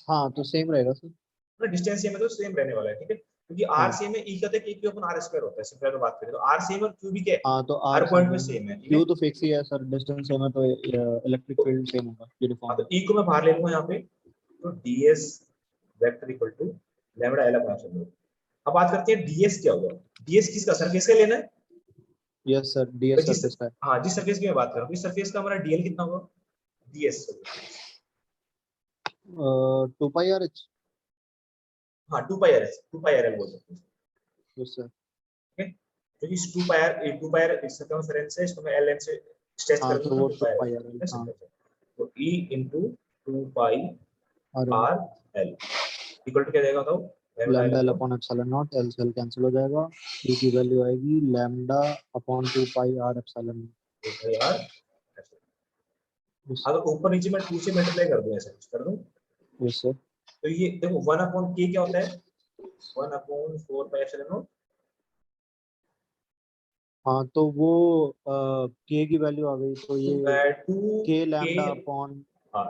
हाँ तो सेम रहेगा सर। है, डिस्टेंस सेम है तो सेम रहने वाला है, ठीक है, क्योंकि r हाँ सेम है, e कहते हैं कि q अपॉन r स्क्वायर होता है, सिंपल बात करें तो r सेम और q भी क्या है, हाँ तो आर हर सेम पॉइंट पे है, सेम है, ठीक है। क्यू तो फिक्स ही है सर, डिस्टेंस सेम है तो इलेक्ट्रिक फील्ड सेम होगा, हाँ यूनिफॉर्म। तो e को मैं बाहर ले लूंगा यहाँ पे, तो ds vector equal to lambda l upon epsilon. अब बात करते हैं ds क्या होगा, ds किसका, सरफेस का लेना है, यस सर, डी तो एस जिस, सरफेस का है। हाँ जिस सरफेस की मैं बात कर रहा हूँ, इस सरफेस का हमारा dl कितना होगा, ds, 2 पाई आर एच। हाँ 2 pi r, 2 pi r l बोल सकते हैं, यस सर, ठीक है, क्योंकि 2 पाई r इस सर्कमफेरेंस है, इसको मैं l से स्ट्रेच हाँ कर तो दूंगा, वो 2 2 pi pi R L, r, हाँ तो e into 2 pi R L, r l equal to क्या जाएगा बताओ, lambda l lambda L upon upon epsilon naught, L से एल कैंसिल हो जाएगा, ई की वैल्यू आएगी lambda upon 2 pi R epsilon naught. 2 pi r। अगर ऊपर नीचे मैं 2 से मल्टीप्लाई कर दूं, ऐसा कुछ कर दूं, यस सर, तो ये देखो 1 अपॉन k क्या होता है, 1 अपॉन 4 पाई एप्सिलॉन नॉट, हाँ तो वो के की वैल्यू आ गई तो तो ये 2 के k लैम्डा अपॉन r,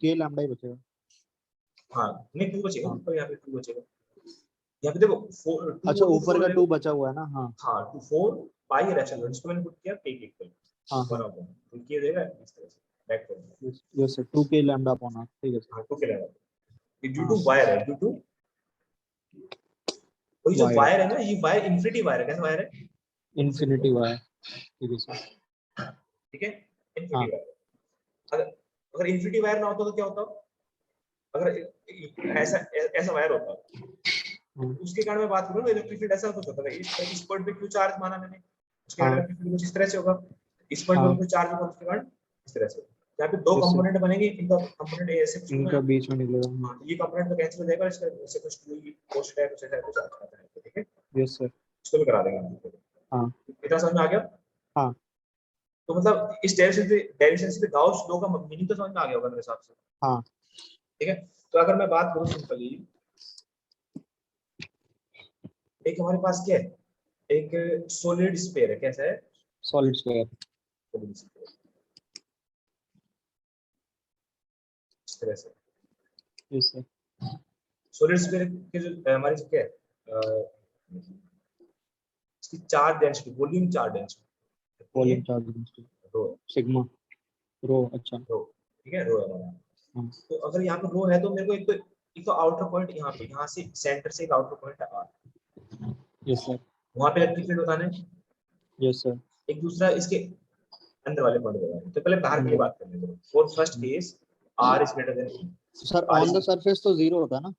के लैम्डा ही बचेगा। हाँ नहीं 2 बचेगा हाँ ऊपर, यहाँ पे 2 बचेगा, यहाँ पे देखो 4 2 अच्छा, और 2 ऊपर 4 हो का जाएगा, 2 बचा हुआ है ना, हाँ हाँ 2 4 पाई r एप्सिलॉन, इसको मैंने पुट किया k के इक्वल, हाँ 1 हाँ। अपॉन, तो k देगा इस तरह से बैक करूंगा, यस सर, 2 के लैम्डा अपॉन आर, ठीक है सर। हाँ 2 k लेगा, ये ड्यू हाँ टू वायर है, ड्यू टू, और ये जो वायर, वायर है ना, ये वायर इन्फिनिटी वायर है, कैसा वायर है, इन्फिनिटी इन्फिनिटी वायर, वायर, ठीक है सर। ठीक है, इन्फिनिटी हाँ वायर। अगर अगर इन्फिनिटी वायर ना होता तो क्या होता, अगर ऐसा ऐसा वायर होता, हाँ उसके कारण मैं बात करूं, इलेक्ट्रिक फील्ड ऐसा कुछ होता है, इस पॉइंट पे क्यू चार्ज माना मैंने, उसके कारण हाँ इलेक्ट्रिक फील्ड कुछ इस तरह से होगा, इस पॉइंट पे हाँ, कुछ चार्ज होगा, उसके कारण इस तरह से, यहाँ पे दो यस सर, कंपोनेंट बनेंगे, इनका कंपोनेंट ऐसे कुछ लूंगा इनका यहाँ पे, बीच में निकलेगा, हाँ हाँ ये कंपोनेंट तो कैंसिल हो जाएगा, इसका इससे कुछ पोस्ट है, कुछ ऐसा कुछ आता है, ठीक है, यस सर, इसको भी करा देंगे हम, हाँ इतना समझ में आ गया। हाँ तो मतलब इस डेरिवेशन से गाउस लॉ का मीनिंग तो समझ में आ गया होगा मेरे हिसाब से, हाँ। ठीक है। तो अगर मैं बात करूं सिंपली, एक हमारे पास क्या है, एक सॉलिड स्फीयर है, कैसा है, सॉलिड स्क्वायर। सॉलिड स्फीयर, इस तरह से, यस सर, सॉलिड स्फीयर के जो हमारी जो क्या है, इसकी charge density, volume charge density कितनी है, volume charge density rho, sigma, rho, अच्छा रो, ठीक है, रो है हमारा। हाँ। तो अगर यहाँ पे रो है तो मेरे को एक तो आउटर पॉइंट यहाँ पे, यहाँ से सेंटर से एक आउटर पॉइंट है R, यस सर, वहां पे इलेक्ट्रिक फील्ड होता है, यस सर, एक दूसरा इसके अंदर वाले पॉइंट पे जाएंगे, तो पहले बाहर के लिए अंदर। बात करने दो, for first case R is greater than E, sir R on is, the surface तो 0 होता है ना।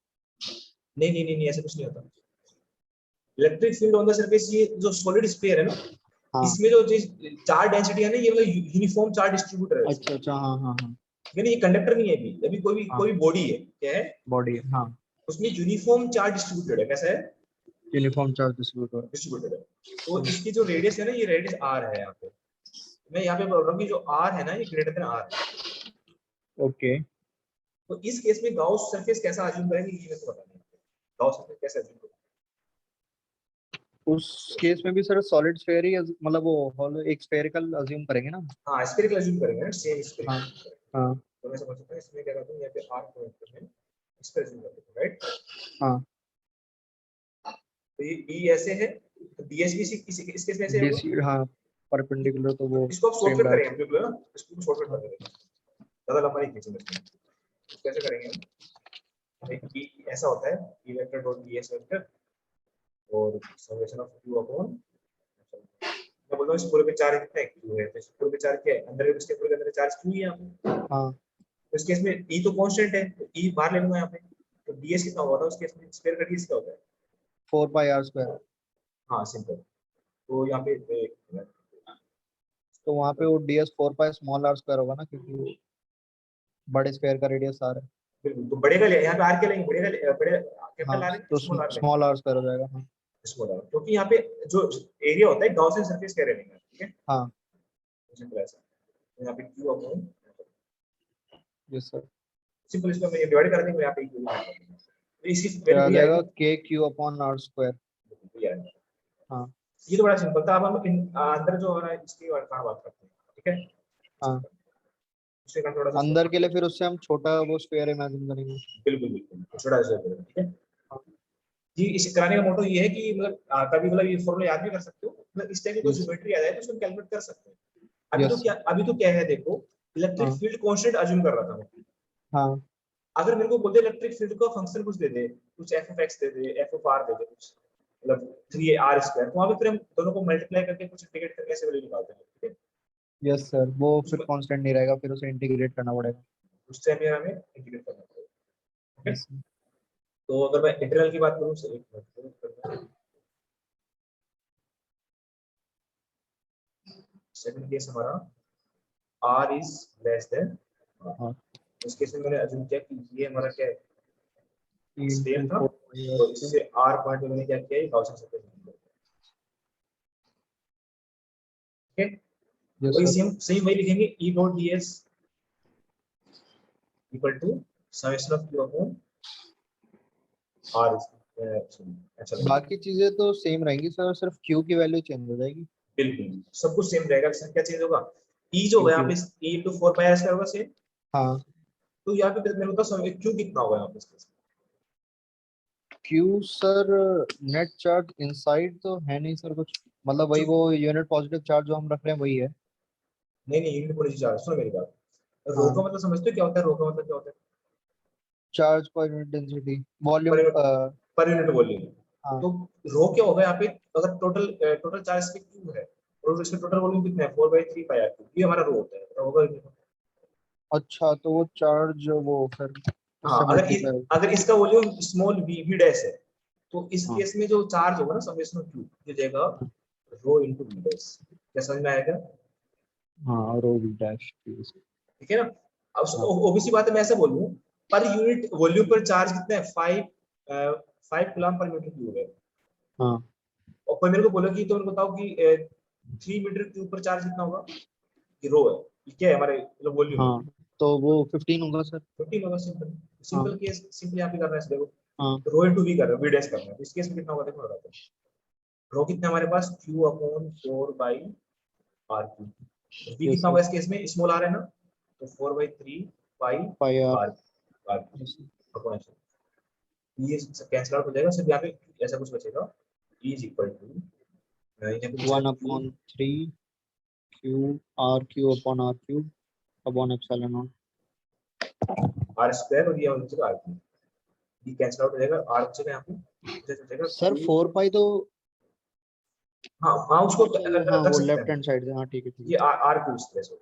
नहीं ऐसा कुछ नहीं होता, electric field on the surface, ये जो सॉलिड स्फीयर है ना, हाँ इसमें जो चार्ज डेंसिटी है ना, ये मतलब यूनिफॉर्म चार्ज डिस्ट्रीब्यूटर है इसमें, अच्छा अच्छा, हाँ हाँ हाँ यानी ये कंडक्टर नहीं है, अभी अभी कोई हाँ, कोई बॉडी है, क्या है, बॉडी, हाँ उसमें यूनिफॉर्म चार्ज डिस्ट्रीब्यूटेड है, कैसा है, यूनिफॉर्म चार्ज डिस्ट्रीब्यूटर। डिस्ट्रीब्यूटेड है। तो इसकी जो रेडियस है ना, ये रेडियस आर है यहाँ पे। मैं यहाँ पे बोल रहा हूँ कि जो आर है ना, ये ग्रेटर देन आर है। ओके, तो इस केस में गाउस सरफेस कैसा अज्यूम करेंगे, ये मेरे को पता नहीं। गाउस सरफेस कैसे अज्यूम करेंगे? उस केस में भी सर सॉलिड स्फीयर ही मतलब वो हॉलो एक स्फेरिकल अज्यूम करेंगे ना। हाँ, स्फेरिकल अज्यूम करेंगे ना, सेम हाँ स्फेरिकल। हाँ तो मैं समझ सकता हूँ, इसमें क्या करता हूँ, यहाँ पे आर पॉइंट में इस पे अज्यूम कर देता हूँ, राइट। हाँ। तो ये बी ऐसे है, तो डीएस भी इस केस में ऐसे होगा। डीसी हाँ, परपेंडिकुलर तो वो इसको आप सेम शॉर्टकट करेंगे डायरेक्शन। बिल्कुल ना, इसको शॉर्टकट कर देंगे, ज्यादा लंबा नहीं खींचेंगे इसमें। तो कैसे करेंगे हम, एक बी ऐसा होता है, B vector dot DS vector और समेशन ऑफ क्यू अपॉन, मैं बोल रहा हूँ इस पूरे पे चार्ज कितना है, क्यू है। तो इस पूरे पे चार्ज क्या है, अंदर इसके पूरे के अंदर चार्ज क्यू ही है यहाँ पे। हाँ, तो इस केस में ई तो कांस्टेंट है, तो ई बाहर ले लूंगा यहाँ पे। तो डीएस कितना होगा उस केस में, स्क्वायर का डीएस क्या होता है। 4πr²। हाँ सिंपल। तो यहाँ पे तो वहाँ पे वो ds 4π r² होगा ना, क्योंकि वो बड़े स्फीयर का रेडियस r है। बिल्कुल, तो बड़े का ले, यहाँ पे आर के लेंगे, बड़े का बड़े कैपिटल हाँ, आर है, तो स्मॉल आर लेंगे। स्मॉल r² हो जाएगा। हाँ स्मॉल आर, क्योंकि यहाँ पे जो एरिया होता है गॉसियन सरफेस का लेंगे, ठीक है। हाँ। सिंपल ऐसा। तो यहाँ पे Q upon, yes sir. Simple इसको मैं डिवाइड कर देंगे, यहाँ पे क्यू डिवाइड कर देंगे, तो इसकी तो वैल्यू आ वही जाएगा आएगी। KQ/r²। वही आएगा। हाँ ये तो बड़ा सिंपल था। अब हम अंदर जो है इसकी कहाँ बात करते हैं, ठीक है। हाँ। उसके कारण थोड़ा सा अंदर के लिए फिर उससे हम छोटा वो स्फीयर इमेजिन करेंगे। बिल्कुल बिल्कुल छोटा सा करेंगे, ठीक है। हाँ। जी, इसे कराने का मोटो ये है कि मतलब कभी मतलब ये फॉर्मूला याद भी कर सकते हो, मतलब इस टाइप की कोई यस ज्योमेट्री आ जाए तो उसको कैलकुलेट कर सकते हैं। यस। अभी तो क्या है देखो, इलेक्ट्रिक हाँ फील्ड कांस्टेंट अज्यूम कर रहा था मैं। हाँ अगर मेरे को बोलते इलेक्ट्रिक फील्ड का फंक्शन कुछ दे दे, कुछ एफ ऑफ एक्स दे दे, एफ ऑफ आर दे दे, कुछ मतलब 3r², तो वहां पे फिर हम दोनों को मल्टीप्लाई करके कुछ इंटीग्रेट करके ऐसे वैल्यू निकालते हैं, ठीक है। यस सर, वो फिर उसको कांस्टेंट नहीं रहेगा, फिर उसे इंटीग्रेट करना पड़ेगा। उस टाइम में हमें इंटीग्रेट करना पड़ेगा, ठीक है। Yes sir. तो अगर मैं इंटीग्रल की बात करूं, एक मिनट, सेकंड केस हमारा r इज लेस देन, हाँ, इस केस में मैंने अज्यूम किया कि ये हमारा क्या है, स्फीयर था। तो 4πr²। इससे r पॉइंट में मैंने क्या किया, ये गॉसियन सरफेस बना दिया, ठीक है। यस वही सर। सेम वही लिखेंगे, e dot ds equal to summation of q upon r, अच्छा लगा। बाकी चीजें तो सेम रहेंगी सर, सिर्फ Q की वैल्यू चेंज हो जाएगी। बिल्कुल सब कुछ सेम रहेगा, क्या चेंज होगा, e जो है यहाँ क्योंकि पे e इंटू 4πr² होगा सेम। हाँ, तो यहाँ पे मेरे को तो q कितना होगा यहाँ पे इसके? Q sir net charge inside तो है नहीं सर कुछ, मतलब वही वो यूनिट पॉजिटिव चार्ज जो हम रख रहे हैं वही है। नहीं नहीं, यूनिट पोटेंशियल चार्ज, सुनो मेरी बात। रो हाँ, का मतलब समझते हो क्या होता है, रो का मतलब क्या होता है, charge per unit density volume. Per unit volume. हाँ। तो रो क्या होगा यहाँ पे, अगर टोटल चार्ज पे क्यू है और इसका टोटल वॉल्यूम कितना है, 4/3πr², ये हमारा रो होता है, तो होगा। अच्छा, तो वो चार्ज वो फिर हाँ, उससे मल्टीप्लाई होगा। अगर इसका वॉल्यूम स्मॉल v डैश है, तो इस हाँ केस में जो चार्ज होगा ना समेशन ऑफ क्यू, ये देगा रो इनटू v डैश। क्या समझ में आएगा? हाँ, रो वी डैश। ठीक है ना। अब हाँ ओबीसी बात है, मैं ऐसा बोलूं, पर यूनिट वॉल्यूम पर चार्ज कितना है, 5 कूलम्ब पर मीटर क्यूब है। हाँ और कोई मेरे को बोला कि तो मेरे को बताओ कि 3 मीटर क्यूब पर चार्ज कितना होगा, कि रो है, ये क्या है हमारे मतलब वॉल्यूम है। हाँ, तो वो 15 होगा सर। 15 होगा, सिंपल। हाँ सिंपल केस सिंपल यहाँ पे कर रहे हैं, देखो हाँ। रो इंटू वी कर रहे हैं, वी डैश कर रहे हैं, तो इस केस में कितना होगा देखो, बताते हैं। रो कितना हमारे पास, q upon 4/r²। V yes कितना सर। होगा इस केस में, स्मॉल आर है ना, तो 4/3 पाई आर। आर आर अपॉन, ये कैंसिल आउट हो जाएगा, सिर्फ यहाँ पे ऐसा कुछ बचेगा, E इज इक्वल टू, यहाँ पे बचेगा 1/3 Q/r³ upon epsilon not. r² और ये बचेगा r²। ये कैंसिल आउट हो जाएगा, r बचेगा यहाँ पे, बचेगा सर Q। 4 पाई तो, हाँ हाँ, उसको अच्छा वो हाँ, रख वो सकते लेफ्ट हैं, हैंड साइड से, हाँ ठीक है ठीक ये है। r क्यू इस तरह से,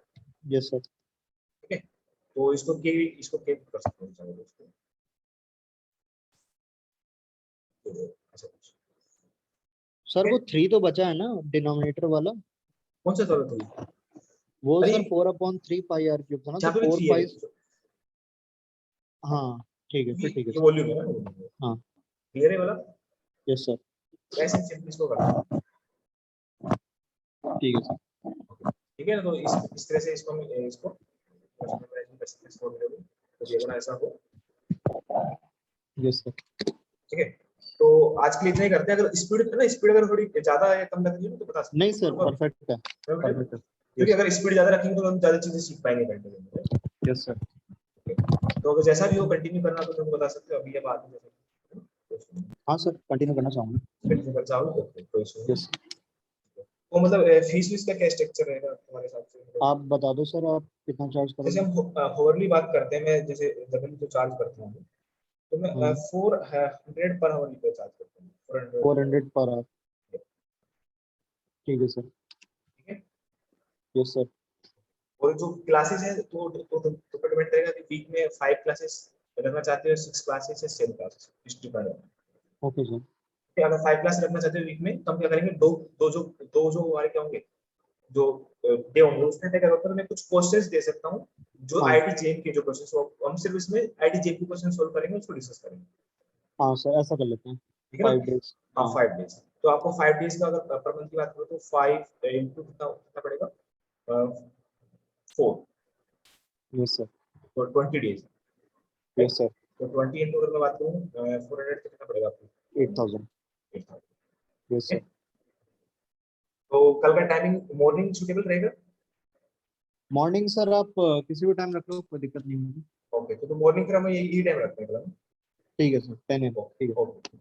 यस सर। ठीक है। तो इसको के कर सकते हैं, चाहे इसको, तो ऐसा कुछ, सर ठीक वो है। 3 तो बचा है ना डिनोमिनेटर वाला, कौन सा जरूरत है? वो अरे सर 4/3 पाई r³ था ना, तो यहाँ पे भी 4 3 है पाई। देखो, हाँ ठीक है, फिर ठीक है ये सर। वॉल्यूम है ना, हाँ। क्लियर है वाला। Yes sir. ऐसे सिंपली इसको करते हैं। ठीक है सर। ठीक है ना, तो इस तरह से इसको मेमोराइज कर सकते हैं फॉर्मूले को, तो ये बना ऐसा हो। Yes sir. ठीक है, तो आज के लिए इतना ही करते हैं। अगर स्पीड अगर थोड़ी ज्यादा है कम लग रही है तो बता सकते नहीं हैं, सर, परफेक्ट है, परफेक्ट है। क्योंकि अगर स्पीड ज्यादा रखेंगे तो हम ज्यादा चीजें सीख पाएंगे कंटिन्यू में। Yes sir. तो अगर जैसा भी हो कंटिन्यू करना तो तुम बता सकते हो अभी या बाद में, जैसे हाँ सर, कंटिन्यू करना चाहूँगा। कंटिन्यू कर चाहो तो कोई इशू नहीं। यस। तो मतलब फीस वीस का क्या स्ट्रक्चर रहेगा तुम्हारे हिसाब से, मतलब आप बता दो सर, आप कितना चार्ज जैसे करोगे? हम होवरली बात करते हैं, मैं जैसे जनरली तो चार्ज करता हूँ, तो मैं 400 पर आवर पे चार्ज करता हूँ, 400 पर 400 पर आवर। आवर। ठीक है सर। ठीक है, यस सर। और जो क्लासेस है तो डिपेंड करेगा कि वीक में 5 क्लासेस रखना चाहते हो, 6 क्लासेस या 7 क्लासेस, इस डिपेंड है। Okay sir. कि अगर 5 क्लास रखना चाहते हो वीक में तो हम क्या करेंगे, दो जो हमारे क्या होंगे, जो डे होंगे उसमें क्या करूँगा, मैं कुछ क्वेश्चंस दे सकता हूँ जो हाँ आईटी जेम के जो क्वेश्चंस, हम सिर्फ इसमें आईटी जेम के क्वेश्चन सोल्व करेंगे, उसको डिस्कस करेंगे। हाँ सर, ऐसा कर लेते हैं। ठीक है ना, 5 days। हाँ हाँ। 5 डेज। तो आपको 5 डेज का अगर पर मंथ की बात करो तो 5 कितना कितना पड़ेगा, 4, यस सर। तो 20 डेज, यस राइट। सर। तो 20 इंटू अगर मैं बात करूँ 400 कितना पड़ेगा आपको, 8000। 8,000। Yes sir. तो कल का टाइमिंग मॉर्निंग सुटेबल रहेगा। मॉर्निंग सर, आप किसी भी टाइम रख लो, कोई दिक्कत नहीं होगी। ओके, तो मॉर्निंग फिर हम यही टाइम रखते हैं कल। ठीक है सर, 10 AM। ठीक है। ओके।